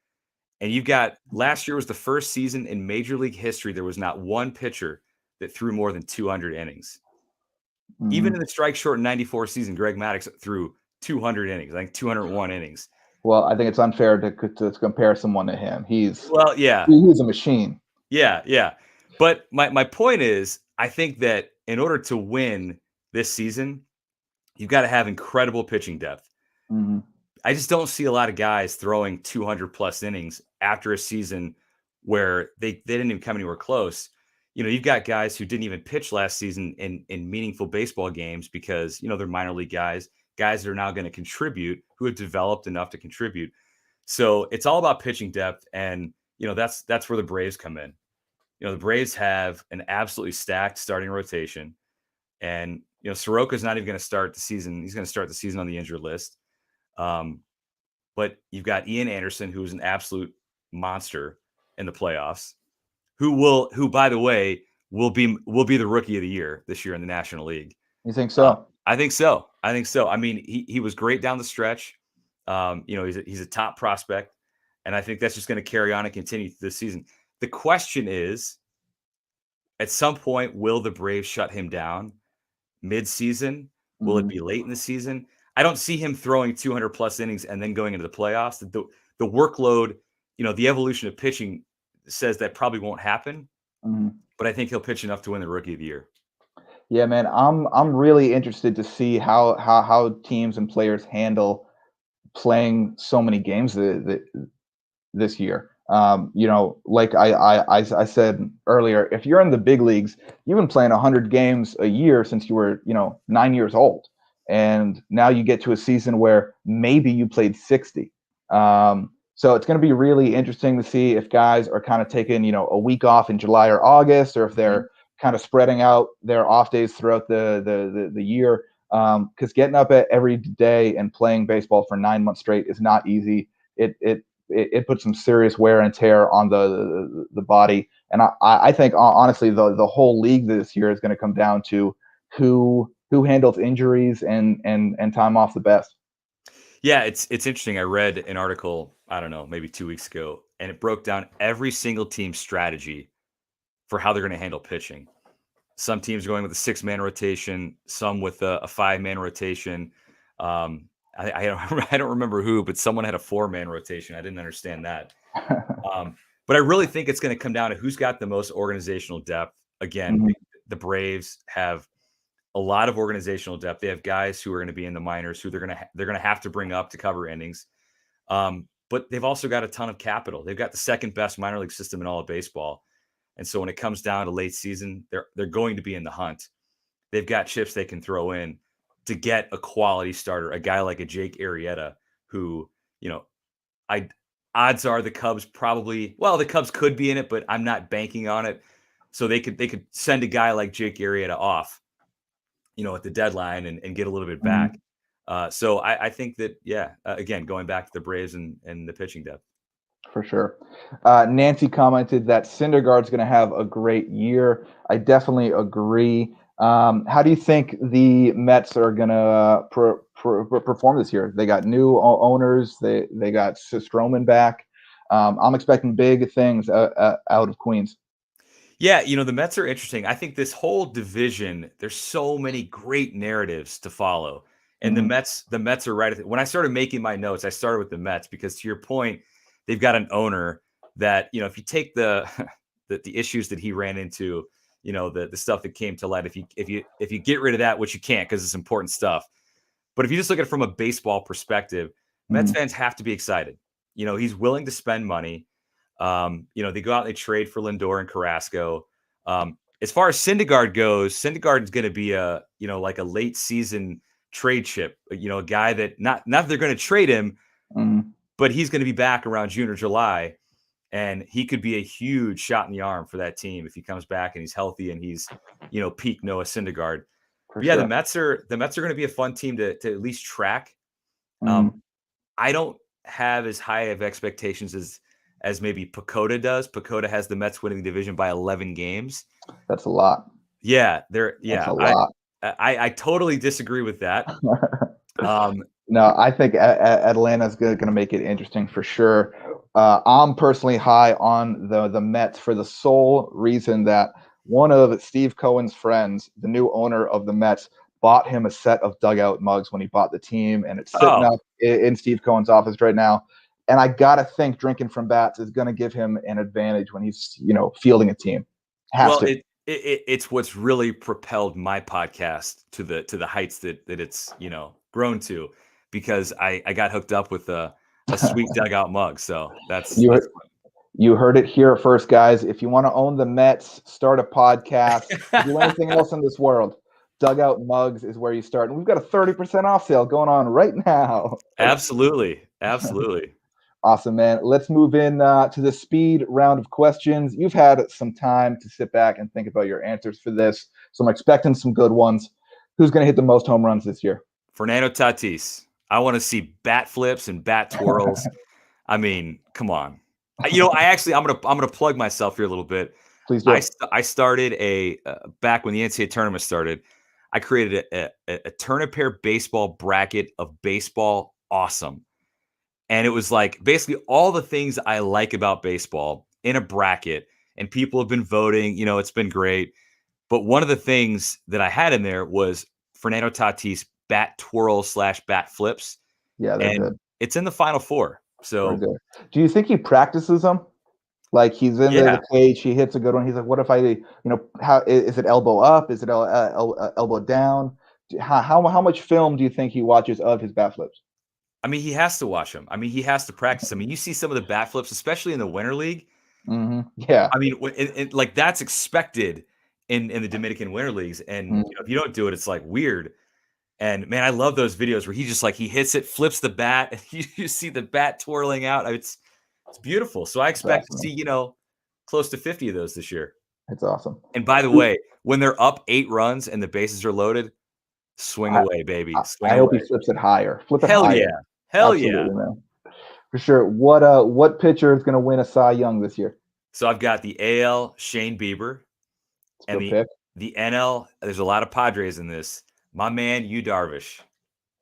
And you've got, last year was the first season in Major League history there was not one pitcher that threw more than 200 innings. Even in the strike short 94 season, Greg Maddux threw 200 innings, I think 201 innings. Well, I think it's unfair to compare someone to him. He's a machine. Yeah. But my point is, I think that in order to win this season, you've got to have incredible pitching depth. I just don't see a lot of guys throwing 200 plus innings after a season where they didn't even come anywhere close. You've got guys who didn't even pitch last season in meaningful baseball games because, they're minor league guys that are now going to contribute, who have developed enough to contribute. So it's all about pitching depth. And, that's where the Braves come in. The Braves have an absolutely stacked starting rotation. And, Soroka's not even going to start the season. He's going to start the season on the injured list. But you've got Ian Anderson, who's an absolute monster in the playoffs, who by the way, will be the rookie of the year this year in the National League. You think so? I think so. I mean, he was great down the stretch. He's a top prospect, and I think that's just going to carry on and continue this season. The question is, at some point, will the Braves shut him down mid-season? Will it be late in the season? I don't see him throwing 200 plus innings and then going into the playoffs. The workload, the evolution of pitching says that probably won't happen. But I think he'll pitch enough to win the Rookie of the Year. Yeah, man, I'm really interested to see how teams and players handle playing so many games this year. Like I said earlier, if you're in the big leagues, you've been playing 100 games a year since you were 9 years old, and now you get to a season where maybe you played 60. So it's going to be really interesting to see if guys are kind of taking a week off in July or August, or if they're kind of spreading out their off days throughout the year. Because getting up every day and playing baseball for 9 months straight is not easy. It puts some serious wear and tear on the body. And I think honestly the whole league this year is going to come down to who handles injuries and time off the best. Yeah, it's interesting. I read an article, I don't know, maybe 2 weeks ago, and it broke down every single team's strategy for how they're going to handle pitching. Some teams are going with a 6-man rotation, some with a 5-man rotation. I don't remember who, but someone had a 4-man rotation. I didn't understand that. But I really think it's going to come down to who's got the most organizational depth. Again, the Braves have a lot of organizational depth. They have guys who are going to be in the minors who they're going to have to bring up to cover innings. But they've also got a ton of capital. They've got the second best minor league system in all of baseball. And so when it comes down to late season, they're going to be in the hunt. They've got chips they can throw in to get a quality starter, a guy like a Jake Arrieta, who, odds are the Cubs the Cubs could be in it, but I'm not banking on it. So they could send a guy like Jake Arrieta off, at the deadline and get a little bit back. So I think that, again, going back to the Braves and the pitching depth. For sure. Nancy commented that Syndergaard's going to have a great year. I definitely agree. How do you think the Mets are going to perform this year? They got new owners. They got Stroman back. I'm expecting big things out of Queens. Yeah, the Mets are interesting. I think this whole division, there's so many great narratives to follow. And the Mets are right. When I started making my notes, I started with the Mets because, to your point, they've got an owner that, if you take the issues that he ran into, the stuff that came to light, if you get rid of that, which you can't because it's important stuff. But if you just look at it from a baseball perspective, Mets fans have to be excited. He's willing to spend money. They go out and they trade for Lindor and Carrasco. As far as Syndergaard goes, Syndergaard is going to be like a late season trade chip, a guy that not that they're going to trade him, but he's going to be back around June or July, and he could be a huge shot in the arm for that team if he comes back and he's healthy and he's, peak Noah Syndergaard. Sure. The Mets are going to be a fun team to at least track. I don't have as high of expectations as maybe Pacoda does. Pacoda has the Mets winning the division by 11 games. That's a lot. Yeah, That's a lot. I totally disagree with that. No, I think Atlanta's going to make it interesting for sure. I'm personally high on the Mets for the sole reason that one of Steve Cohen's friends, the new owner of the Mets, bought him a set of dugout mugs when he bought the team, and it's sitting up in Steve Cohen's office right now. And I gotta think drinking from bats is going to give him an advantage when he's fielding a team. Has to. It's what's really propelled my podcast to the heights that it's grown to, because I got hooked up with a sweet dugout mug. So that's you heard it here first, guys. If you want to own the Mets, start a podcast, do anything else in this world, dugout mugs is where you start. And we've got a 30% off sale going on right now. Absolutely. Awesome, man. Let's move in to the speed round of questions. You've had some time to sit back and think about your answers for this, so I'm expecting some good ones. Who's going to hit the most home runs this year? Fernando Tatis. I want to see bat flips and bat twirls. I mean, come on. I'm gonna plug myself here a little bit. Please do. I started back when the NCAA tournament started. I created a turn-a-pair baseball bracket of baseball awesome. And it was like basically all the things I like about baseball in a bracket, and people have been voting. It's been great. But one of the things that I had in there was Fernando Tatis bat twirl / bat flips. Yeah, they're good. It's in the Final Four. So, do you think he practices them? Like he's in the cage, he hits a good one. He's like, what if I, how is it elbow up? Is it elbow down? How much film do you think he watches of his bat flips? I mean, he has to watch them. I mean, he has to practice. I mean, you see some of the bat flips, especially in the Winter League. Mm-hmm. Yeah. I mean, like that's expected in the Dominican Winter Leagues. And if you don't do it, it's like weird. And man, I love those videos where he just he hits it, flips the bat, and you see the bat twirling out. It's beautiful. So I expect to see, close to 50 of those this year. It's awesome. And by the way, when they're up 8 runs and the bases are loaded, swing away, baby. I hope he flips it higher. Flip it higher. Yeah. Hell Absolutely, yeah. Man. For sure. What pitcher is going to win a Cy Young this year? So I've got the AL, Shane Bieber. And the NL, there's a lot of Padres in this. My man, Yu Darvish.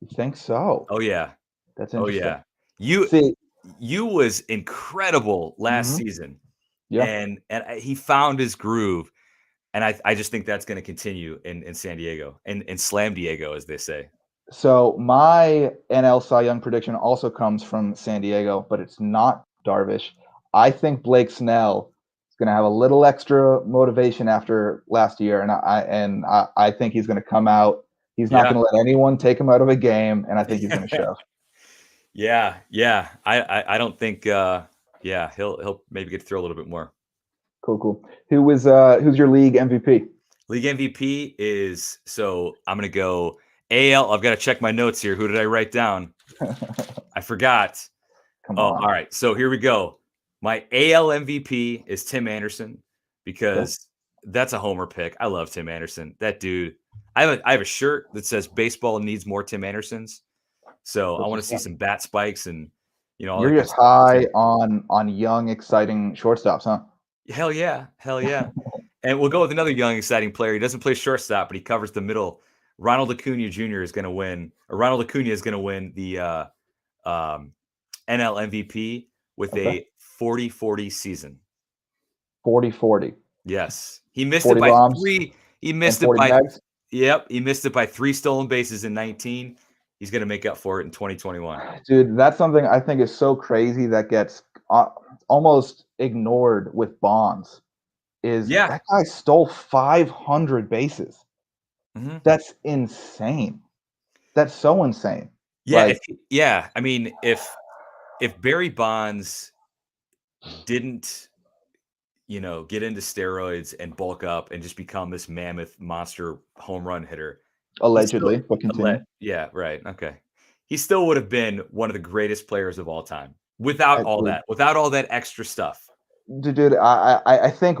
You think so? Oh, yeah. That's interesting. Oh, yeah. Yu was incredible last season. Yeah. And he found his groove. And I just think that's going to continue in San Diego and Slam Diego, as they say. So my NL Cy Young prediction also comes from San Diego, but it's not Darvish. I think Blake Snell is going to have a little extra motivation after last year, and I think he's going to come out. He's not going to let anyone take him out of a game, and I think he's going to show. Yeah. I don't think. He'll maybe get to throw a little bit more. Cool. Who's your league MVP? League MVP is, so I'm going to go AL. I've got to check my notes here. Who did I write down? I forgot. Come on. All right. So here we go. My AL MVP is Tim Anderson, because that's a homer pick. I love Tim Anderson. That dude. I have a shirt that says baseball needs more Tim Andersons. So I want to see some bat spikes and you're just high on young, exciting shortstops, huh? Hell yeah. And we'll go with another young, exciting player. He doesn't play shortstop, but he covers the middle. Ronald Acuna Jr. is going to win. Or Ronald Acuna is going to win the NL MVP with a 40-40 season. 40-40. Yes, he missed it by bombs, 3. He missed it by bags. Yep, he missed it by 3 stolen bases in 19. He's going to make up for it in 2021. Dude, that's something I think is so crazy that gets almost ignored with Bonds. That guy stole 500 Mm-hmm. bases. That's insane. That's so insane. Yeah, I mean, if Barry Bonds didn't, get into steroids and bulk up and just become this mammoth monster home run hitter. Allegedly, but continue. Yeah, right. Okay. He still would have been one of the greatest players of all time without all that extra stuff. Dude, I think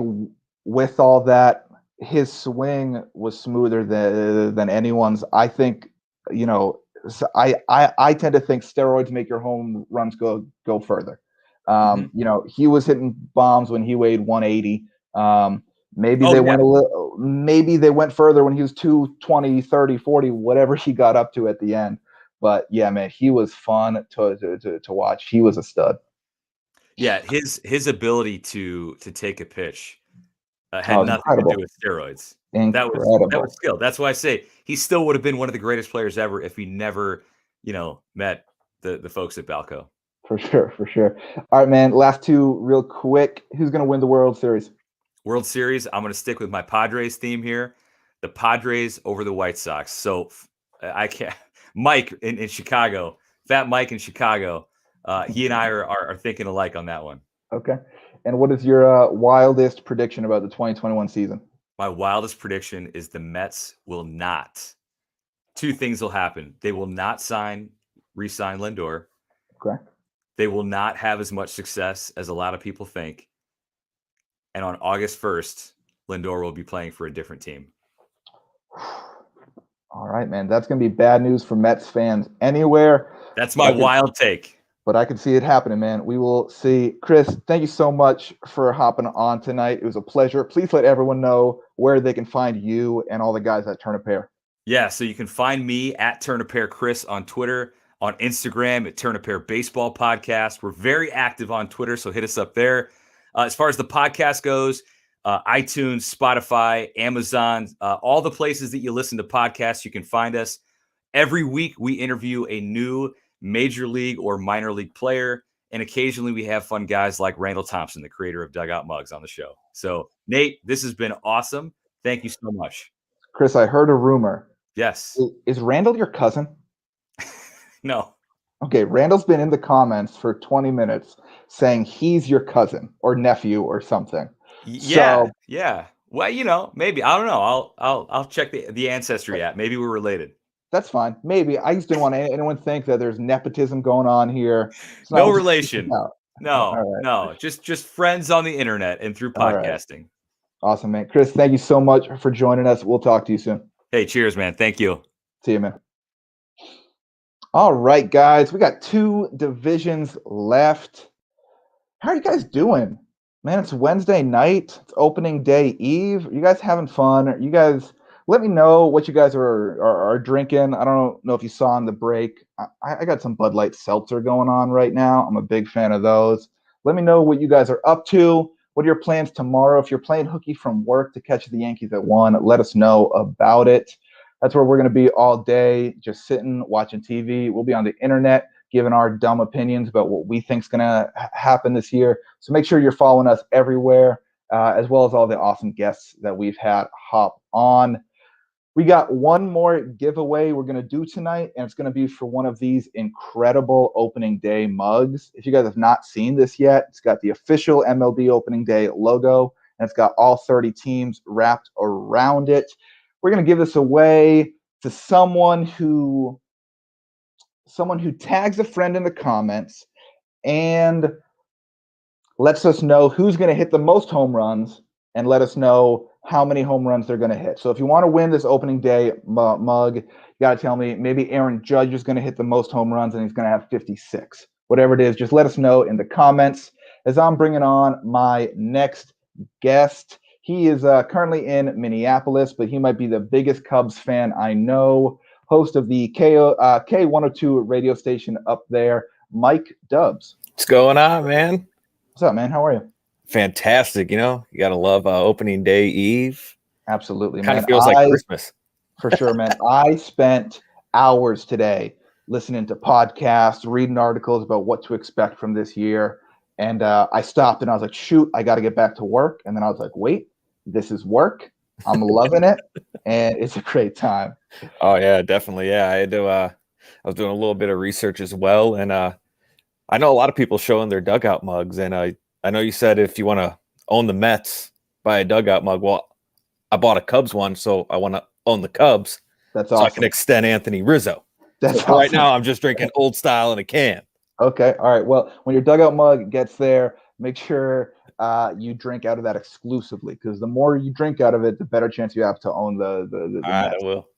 with all that, his swing was smoother than anyone's. I think, I tend to think steroids make your home runs go further. He was hitting bombs when he weighed 180. Maybe they went further when he was 220, 30, 40, whatever he got up to at the end. But yeah, man, he was fun to watch. He was a stud. Yeah, his ability to take a pitch had was nothing incredible. to do with steroids. Incredible. That was skill. That's why I say he still would have been one of the greatest players ever if he never, met the folks at Balco. For sure. All right, man. Last two real quick. Who's going to win the World Series? World Series, I'm going to stick with my Padres theme here. The Padres over the White Sox. So I can't. Mike in Chicago, Fat Mike in Chicago, he and I are thinking alike on that one. Okay. And what is your wildest prediction about the 2021 season? My wildest prediction is the Mets will not. Two things will happen. They will not re-sign Lindor. Okay. They will not have as much success as a lot of people think. And on August 1st, Lindor will be playing for a different team. All right, man. That's going to be bad news for Mets fans anywhere. That's my wild take. But I can see it happening, man. We will see. Chris, thank you so much for hopping on tonight. It was a pleasure. Please let everyone know where they can find you and all the guys at Turn a Pair. Yeah, so you can find me at Turn a Pair Chris on Twitter, on Instagram at Turn a Pair Baseball Podcast. We're very active on Twitter, so hit us up there. As far as the podcast goes, iTunes, Spotify, Amazon, all the places that you listen to podcasts, you can find us. Every week we interview a new major league or minor league player, and occasionally we have fun guys like Randall Thompson, the creator of Dugout Mugs, on the show. So, Nate, this has been awesome. Thank you so much. Chris, I heard a rumor. Yes. Is Randall your cousin? No. Okay, Randall's been in the comments for 20 minutes saying he's your cousin or nephew or something. Yeah, yeah. Well, maybe. I don't know. I'll check the ancestry app. Maybe we're related. That's fine. Maybe. I just didn't want anyone to think that there's nepotism going on here. No relation. No, right. No. Just friends on the internet and through podcasting. Right. Awesome, man. Chris, thank you so much for joining us. We'll talk to you soon. Hey, cheers, man. Thank you. See you, man. All right, guys. We got 2 divisions left. How are you guys doing? Man, it's Wednesday night. It's opening day eve. Are you guys having fun? You guys, let me know what you guys are drinking. I don't know if you saw on the break. I got some Bud Light Seltzer going on right now. I'm a big fan of those. Let me know what you guys are up to. What are your plans tomorrow? If you're playing hooky from work to catch the Yankees at 1, let us know about it. That's where we're going to be all day, just sitting, watching TV. We'll be on the internet, giving our dumb opinions about what we think is going to happen this year. So make sure you're following us everywhere, as well as all the awesome guests that we've had hop on. We got one more giveaway we're going to do tonight, and it's going to be for one of these incredible opening day mugs. If you guys have not seen this yet, it's got the official MLB opening day logo, and it's got all 30 teams wrapped around it. We're going to give this away to someone who tags a friend in the comments and lets us know who's going to hit the most home runs and let us know how many home runs they're going to hit. So if you want to win this opening day mug, you got to tell me maybe Aaron Judge is going to hit the most home runs and he's going to have 56. Whatever it is, just let us know in the comments. As I'm bringing on my next guest, he is currently in Minneapolis, but he might be the biggest Cubs fan I know. Host of the K102 radio station up there, Mike Dubs. What's going on, man? What's up, man? How are you? Fantastic. You got to love opening day eve. Absolutely, man. Kind of feels like Christmas. For sure, man. I spent hours today listening to podcasts, reading articles about what to expect from this year. And I stopped and I was like, shoot, I got to get back to work. And then I was like, wait, this is work. I'm loving it. And it's a great time. Oh, yeah, definitely. Yeah, I was doing a little bit of research as well. And I know a lot of people showing their dugout mugs. And I know you said if you want to own the Mets, buy a dugout mug. Well, I bought a Cubs one, so I want to own the Cubs. That's awesome. So I can extend Anthony Rizzo. That's awesome. Right now, I'm just drinking old style in a can. Okay. All right. Well, when your dugout mug gets there, make sure you drink out of that exclusively, because the more you drink out of it, the better chance you have to own the all right, Mets. I will.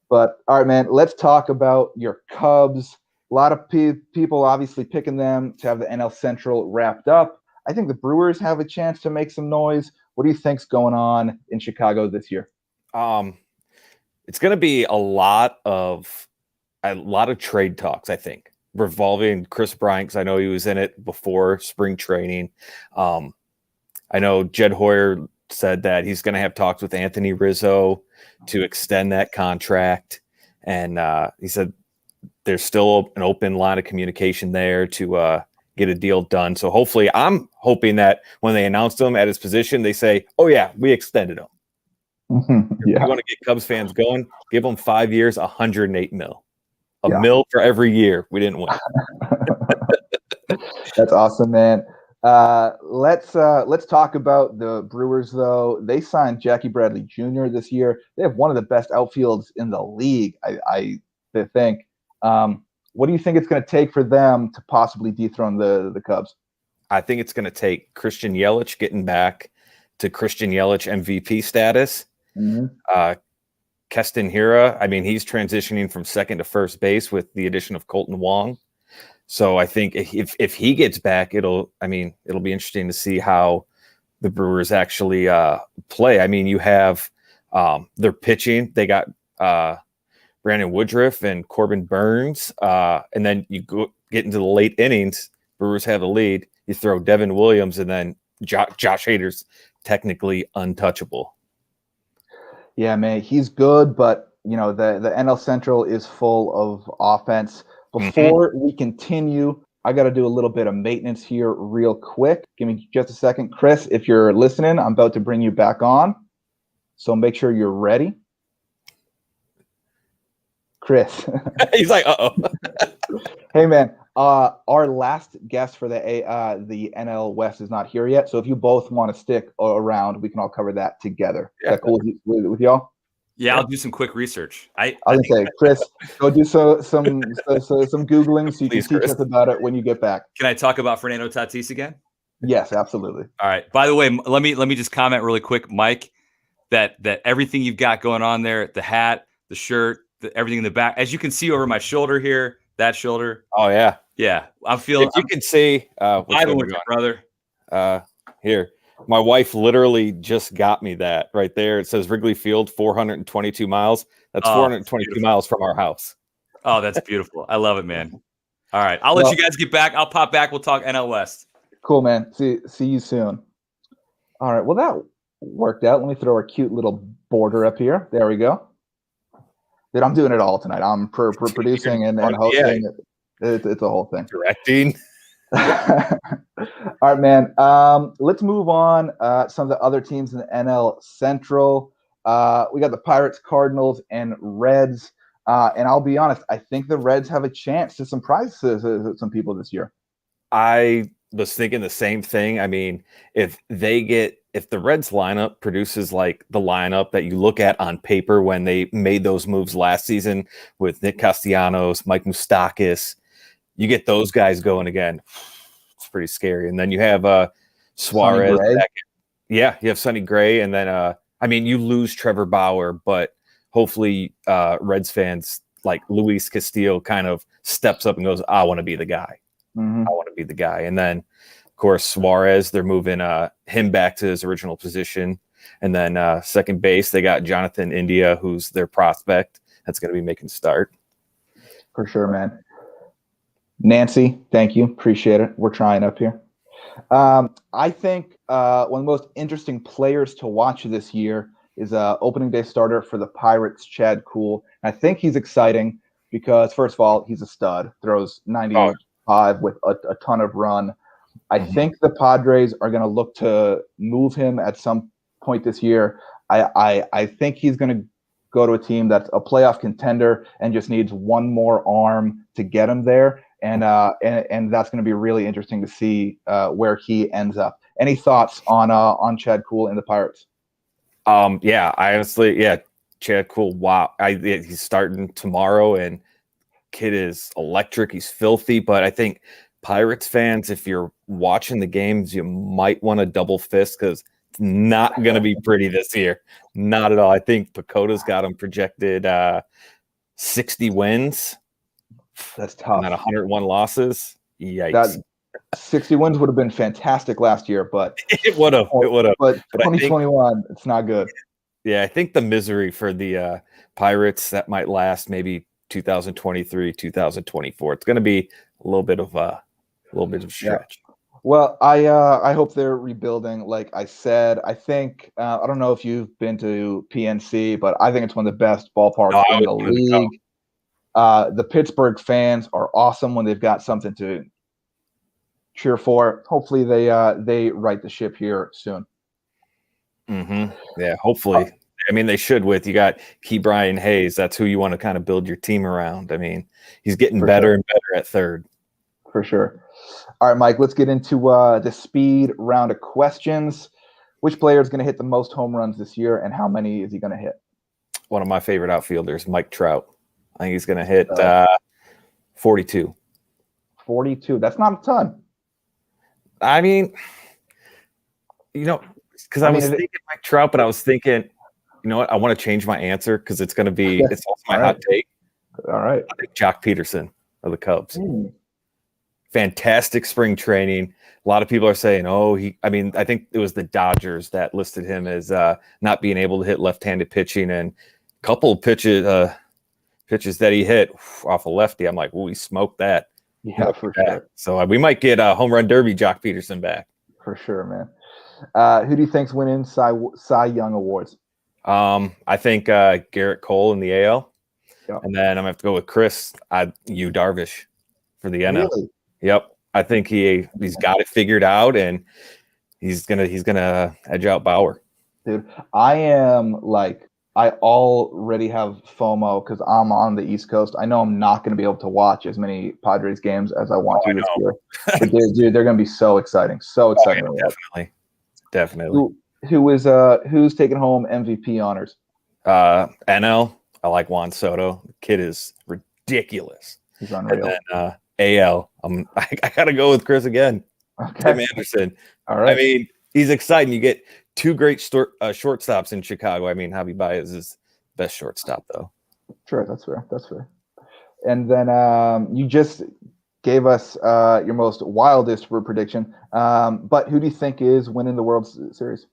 But all right, man, let's talk about your Cubs. A lot of people obviously picking them to have the NL Central wrapped up. I think the Brewers have a chance to make some noise. What do you think's going on in Chicago this year? It's going to be a lot of, a lot of trade talks, I think, revolving Chris Bryant, because I know he was in it before spring training. I know Jed Hoyer said that he's going to have talks with Anthony Rizzo to extend that contract. And he said there's still an open line of communication there to get a deal done. So hopefully, I'm hoping that when they announce him at his position, they say, oh, yeah, we extended him. Yeah. You want to get Cubs fans going, give them 5 years, $108 million. A Yeah. mil for every year we didn't win. That's awesome, man. Let's talk about the Brewers, though. They signed Jackie Bradley Jr. this year. They have one of the best outfields in the league, I think. What do you think it's going to take for them to possibly dethrone the Cubs? I think it's going to take Christian Yelich getting back to Christian Yelich MVP status. Mm-hmm. Keston Hiura, I mean, he's transitioning from second to first base with the addition of Colton Wong. So I think if he gets back, it'll be interesting to see how the Brewers actually play. I mean, you have their pitching. They got Brandon Woodruff and Corbin Burns. And then you get into the late innings. Brewers have the lead. You throw Devin Williams, and then Josh Hader's technically untouchable. Yeah, man, he's good, but the NL Central is full of offense. Before we continue, I got to do a little bit of maintenance here real quick. Give me just a second. Chris, if you're listening, I'm about to bring you back on. So make sure you're ready. Chris. He's like, uh-oh. Hey, man, our last guest for the NL West is not here yet. So if you both want to stick around, we can all cover that together. Yeah. Is that cool with y'all? Yeah, I'll do some quick research. I was gonna say, Chris, go do some Googling so you can teach us about it when you get back. Can I talk about Fernando Tatis again? Yes, absolutely. All right. By the way, let me just comment really quick, Mike, that everything you've got going on there, the hat, the shirt, everything in the back, as you can see over my shoulder here, that shoulder. Oh yeah, yeah. I'm feeling. If you can see, brother. Here. My wife literally just got me that right there. It says Wrigley Field, 422 miles. That's 422 miles from our house. Oh, that's beautiful. I love it, man. All right. I'll let you guys get back. I'll pop back. We'll talk NL West. Cool, man. See you soon. All right. Well, that worked out. Let me throw our cute little border up here. There we go. Dude, I'm doing it all tonight. I'm producing and hosting. Yeah. It's a whole thing. Directing. All right, man. Let's move on. Some of the other teams in the NL Central. We got the Pirates, Cardinals, and Reds. And I'll be honest, I think the Reds have a chance to surprise some people this year. I was thinking the same thing. I mean, if the Reds lineup produces like the lineup that you look at on paper when they made those moves last season with Nick Castellanos, Mike Moustakas, you get those guys going again. It's pretty scary. And then you have Suarez. You have Sonny Gray. And then, you lose Trevor Bauer, but hopefully Reds fans like Luis Castillo kind of steps up and goes, I want to be the guy. Mm-hmm. I want to be the guy. And then, of course, Suarez, they're moving him back to his original position. And then second base, they got Jonathan India, who's their prospect. That's going to be making start. For sure, man. Nancy, thank you. Appreciate it. We're trying up here. I think one of the most interesting players to watch this year is opening day starter for the Pirates, Chad Kuhl. I think he's exciting because, first of all, he's a stud. Throws 95 with a ton of run. I think the Padres are going to look to move him at some point this year. I think he's going to go to a team that's a playoff contender and just needs one more arm to get him there. And that's going to be really interesting to see where he ends up. Any thoughts on Chad Kuhl and the Pirates? Chad Kuhl. Wow, he's starting tomorrow, and kid is electric. He's filthy, but I think Pirates fans, if you're watching the games, you might want to double fist because it's not going to be pretty this year. Not at all. I think Pacoda's got him projected 60 wins. That's tough. And 101 losses. Yikes. That 60 wins would have been fantastic last year, but it would have. But 2021, it's not good. Yeah, I think the misery for the Pirates that might last maybe 2023, 2024. It's going to be a little bit of stretch. Well, I hope they're rebuilding. Like I said, I think I don't know if you've been to PNC, but I think it's one of the best ballparks in the league. The Pittsburgh fans are awesome when they've got something to cheer for. Hopefully they right the ship here soon. Yeah, hopefully. I mean, they should. You got Key Brian Hayes. That's who you want to kind of build your team around. I mean, he's getting better and better at third. For sure. All right, Mike, let's get into the speed round of questions. Which player is going to hit the most home runs this year, and how many is he going to hit? One of my favorite outfielders, Mike Trout. I think he's going to hit 42. 42. That's not a ton. I mean, because I was thinking Mike Trout, but I was thinking, you know what? I want to change my answer because it's going to be it's also my hot take. All right. I think Jock Peterson of the Cubs. Fantastic spring training. A lot of people are saying, I think it was the Dodgers that listed him as not being able to hit left-handed pitching, and a couple of pitches that he hit off a lefty. I'm like, he smoked that. Yeah, for sure. So we might get a home run derby Jock Peterson back. For sure, man. Who do you think's winning Cy Young awards? I think Garrett Cole in the AL. Yep. And then I'm going to have to go with Chris, Yu Darvish for the NL. Really? Yep. I think he's got it figured out, and he's gonna edge out Bauer. Dude, I already have FOMO because I'm on the East Coast. I know I'm not going to be able to watch as many Padres games as I want to this year. But dude, they're going to be so exciting. So exciting. Definitely. Who's taking home MVP honors? NL, I like Juan Soto. The kid is ridiculous. He's unreal. And then AL, I got to go with Chris again. Okay. Tim Anderson. All right. I mean, he's exciting. You get two great shortstops in Chicago. I mean, Javi Baez is best shortstop, though. Sure, that's fair. And then you just gave us your most wildest prediction. But who do you think is winning the World Series?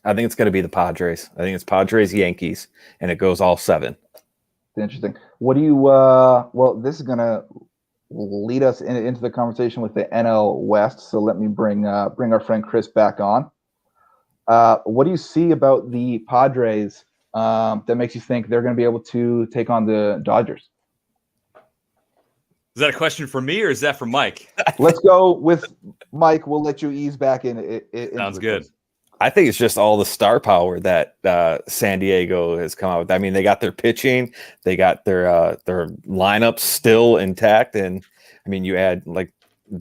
I think it's going to be the Padres. I think it's Padres, Yankees, and it goes all 7. Interesting. What do you this is going to lead us into the conversation with the NL West. So let me bring our friend Chris back on. What do you see about the Padres that makes you think they're going to be able to take on the Dodgers? Is that a question for me or is that for Mike? Let's go with Mike. We'll let you ease back in. Sounds good. I think it's just all the star power that San Diego has come out with. I mean, they got their pitching, they got their lineup still intact, and I mean, you add like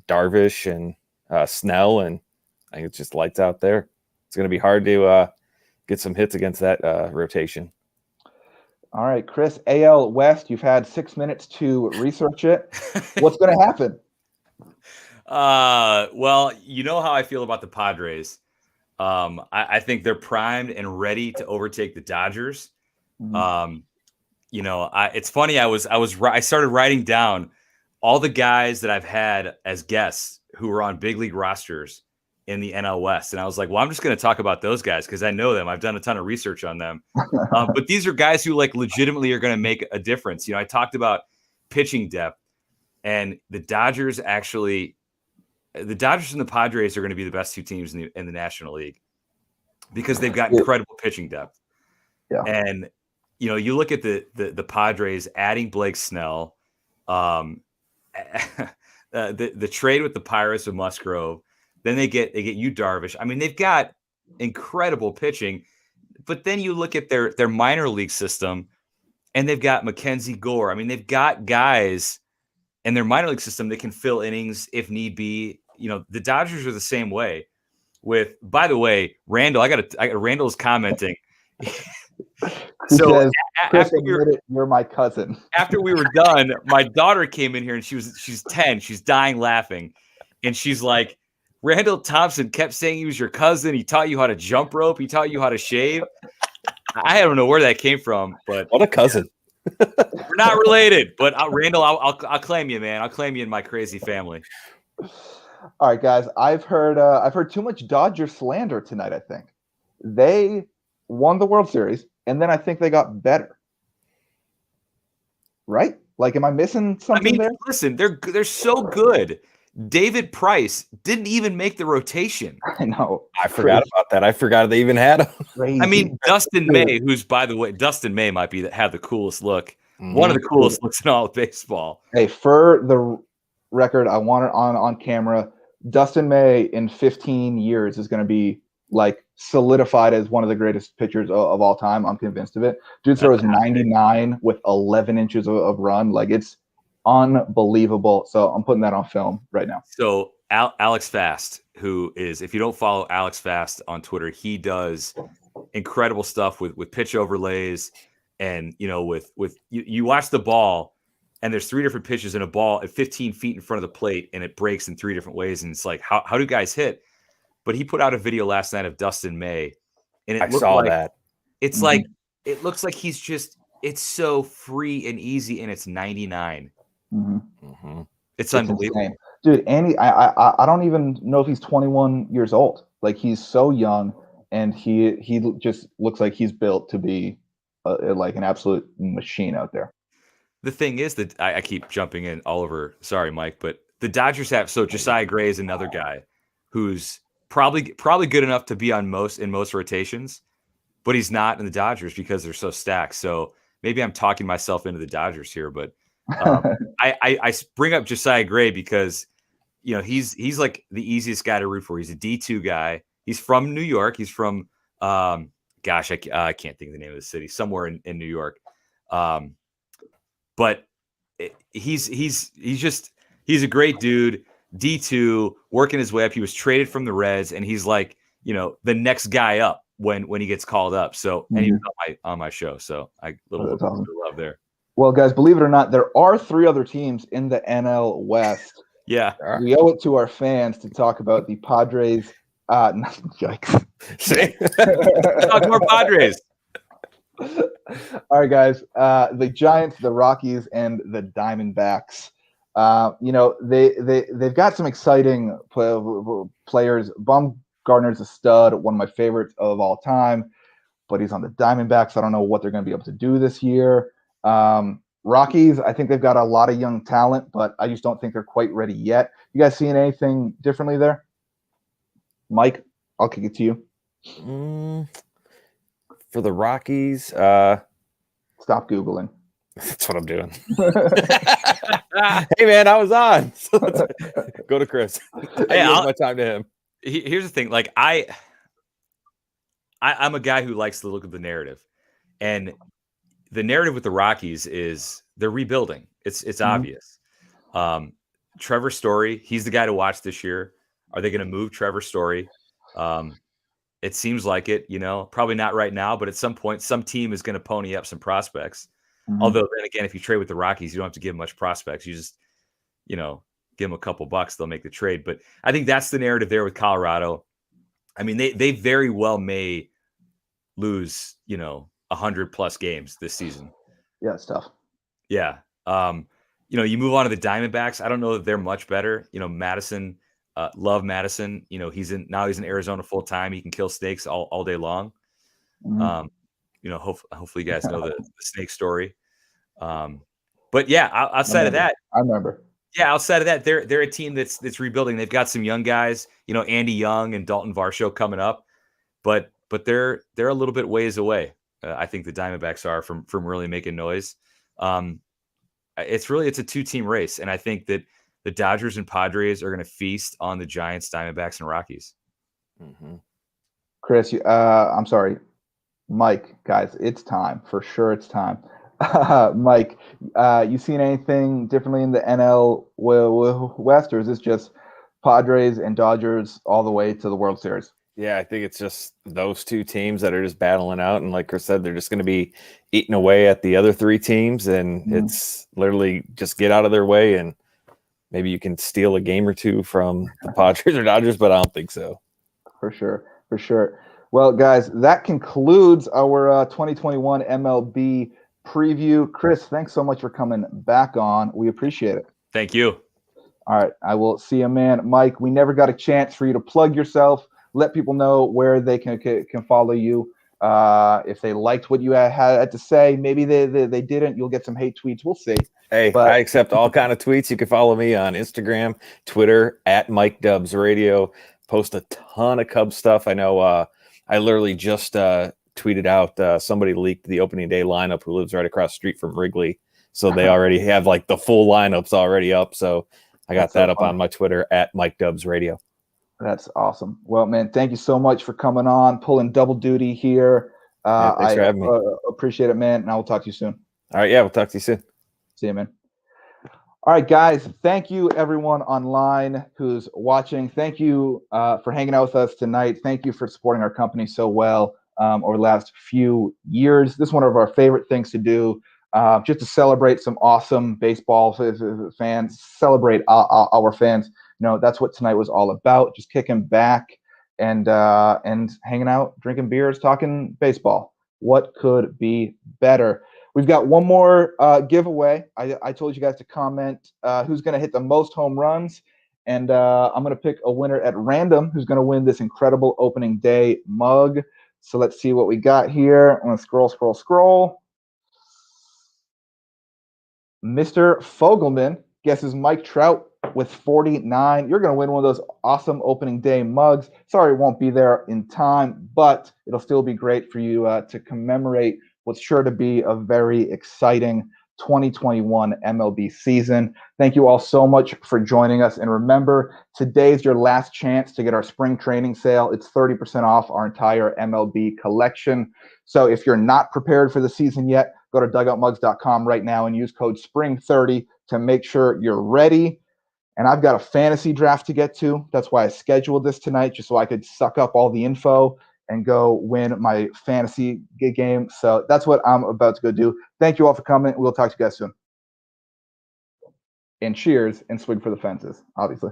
Darvish and Snell, and I think it's just lights out there. It's going to be hard to get some hits against that rotation. All right, Chris, AL West, you've had 6 minutes to research it. What's going to happen? Well, you know how I feel about the Padres. I think they're primed and ready to overtake the Dodgers. Mm-hmm. It's funny. I started writing down all the guys that I've had as guests who were on big league rosters in the NL West. And I was like, well, I'm just going to talk about those guys because I know them. I've done a ton of research on them. But these are guys who like legitimately are going to make a difference. I talked about pitching depth, and the Dodgers and the Padres are going to be the best two teams in the National League because they've got incredible pitching depth. Yeah. And, you look at the Padres adding Blake Snell, the trade with the Pirates of Musgrove, then they get Yu Darvish. I mean, they've got incredible pitching, but then you look at their minor league system and they've got Mackenzie Gore. I mean, they've got guys in their minor league system that can fill innings if need be. The Dodgers are the same way with, by the way, Randall, Randall is commenting. So you're my cousin. After we were done, my daughter came in here and she's 10. She's dying laughing. And she's like, Randall Thompson kept saying he was your cousin. He taught you how to jump rope. He taught you how to shave. I don't know where that came from, but what a cousin. We're not related, but Randall, I'll claim you, man. I'll claim you in my crazy family. All right, guys. I've heard too much Dodger slander tonight. I think they won the World Series, and then I think they got better. Right? Like, am I missing something there? Listen, they're so good. David Price didn't even make the rotation. I know. I forgot about that. I forgot they even had him. Crazy. I mean, Dustin May, who's, by the way, Dustin May might be have the coolest look. One of the coolest looks in all of baseball. Hey, for the record, I want it on camera. Dustin May in 15 years is going to be like solidified as one of the greatest pitchers of all time. I'm convinced of it. Dude throws 99 with 11 inches of run. Like, it's unbelievable. So I'm putting that on film right now. So Alex Fast, who is, if you don't follow Alex Fast on Twitter, he does incredible stuff with pitch overlays, and with you watch the ball, and there's 3 different pitches in a ball at 15 feet in front of the plate, and it breaks in 3 different ways, and it's like, how do guys hit? But he put out a video last night of Dustin May, and I saw that. It's like, it looks like he's just, it's so free and easy, and it's 99. It's unbelievable. Insane. Dude, Andy, I don't even know if he's 21 years old. Like, he's so young, and he just looks like he's built to be like an absolute machine out there. The thing is that I keep jumping in all over. Sorry, Mike, but the Dodgers have, so Josiah Gray is another guy who's probably good enough to be on most rotations, but he's not in the Dodgers because they're so stacked. So maybe I'm talking myself into the Dodgers here, but I bring up Josiah Gray because he's like the easiest guy to root for. He's a D2 guy. He's from New York. He's from I can't think of the name of the city, somewhere in New York. But he's a great dude. D2, working his way up. He was traded from the Reds, and he's like, the next guy up when he gets called up. So, and he was on my show. So little awesome. Love there. Well, guys, believe it or not, there are 3 other teams in the NL West. Yeah. We owe it to our fans to talk about the Padres. Yikes. Talk more Padres. All right, guys. The Giants, the Rockies, and the Diamondbacks. They've got some exciting players. Bumgarner's a stud, one of my favorites of all time, but he's on the Diamondbacks. I don't know what they're going to be able to do this year. Rockies, I think they've got a lot of young talent, but I just don't think they're quite ready yet. You guys seeing anything differently there? Mike, I'll kick it to you. For the Rockies, stop Googling. That's what I'm doing. Hey, man, I was on. So go to Chris. I give my time to him. Here's the thing. Like, I'm a guy who likes to look at the narrative, and the narrative with the Rockies is they're rebuilding. It's obvious. Trevor Story, he's the guy to watch this year. Are they going to move Trevor Story? It seems like it, probably not right now, but at some point, some team is going to pony up some prospects. Although then again, if you trade with the Rockies, you don't have to give them much prospects. You just, give them a couple bucks, they'll make the trade. But I think that's the narrative there with Colorado. I mean, they very well may lose, 100+ games this season. Yeah, it's tough. Yeah. You move on to the Diamondbacks. I don't know that they're much better. Madison, love Madison. He's in Arizona full time. He can kill snakes all day long. Hopefully you guys know the snake story. But yeah, outside of that, I remember. Yeah, outside of that, they're a team that's rebuilding. They've got some young guys, Andy Young and Dalton Varsho coming up, but they're a little bit ways away. I think the Diamondbacks are from really making noise. It's a 2-team race, and I think that the Dodgers and Padres are going to feast on the Giants, Diamondbacks, and Rockies. Chris, I'm sorry. Mike, guys, it's time. For sure it's time. Mike, you seen anything differently in the NL West, or is this just Padres and Dodgers all the way to the World Series? Yeah, I think it's just those 2 teams that are just battling out. And like Chris said, they're just going to be eating away at the other 3 teams. And it's literally just get out of their way. And maybe you can steal a game or 2 from the Padres or Dodgers, but I don't think so. For sure. Well, guys, that concludes our 2021 MLB preview. Chris, thanks so much for coming back on. We appreciate it. Thank you. All right. I will see you, man. Mike, we never got a chance for you to plug yourself. Let people know where they can follow you If they liked what you had to say, maybe they didn't. You'll get some hate tweets. We'll see. Hey, But I accept all kind of tweets. You can follow me on Instagram, Twitter at Mike Dubs Radio. Post a ton of Cubs stuff. I know I literally just tweeted out somebody leaked the opening day lineup who lives right across the street from Wrigley. So they already have like the full lineups already up. So I got that up on my Twitter at Mike Dubs Radio. That's awesome. Well, man, thank you so much for coming on, pulling double duty here. Thanks for having me. Appreciate it, man. And I will talk to you soon. All right. Yeah, we'll talk to you soon. See you, man. All right, guys. Thank you, everyone online who's watching. Thank you for hanging out with us tonight. Thank you for supporting our company so well over the last few years. This is one of our favorite things to do, just to celebrate some awesome baseball fans, celebrate our fans. You know, that's what tonight was all about. Just kicking back and hanging out, drinking beers, talking baseball. What could be better? We've got one more giveaway. I told you guys to comment who's going to hit the most home runs, and I'm going to pick a winner at random who's going to win this incredible opening day mug. So let's see what we got here. I'm going to scroll. Mr. Fogelman guesses Mike Trout with 49. You're going to win one of those awesome opening day mugs. Sorry it won't be there in time, but it'll still be great for you to commemorate what's sure to be a very exciting 2021 MLB season. Thank you all so much for joining us. And remember, today's your last chance to get our spring training sale. It's 30% off our entire MLB collection. So if you're not prepared for the season yet, go to dugoutmugs.com right now and use code SPRING30 to make sure you're ready. And I've got a fantasy draft to get to. That's why I scheduled this tonight, just so I could suck up all the info and go win my fantasy game. So that's what I'm about to go do. Thank you all for coming. We'll talk to you guys soon. And cheers and swing for the fences, obviously.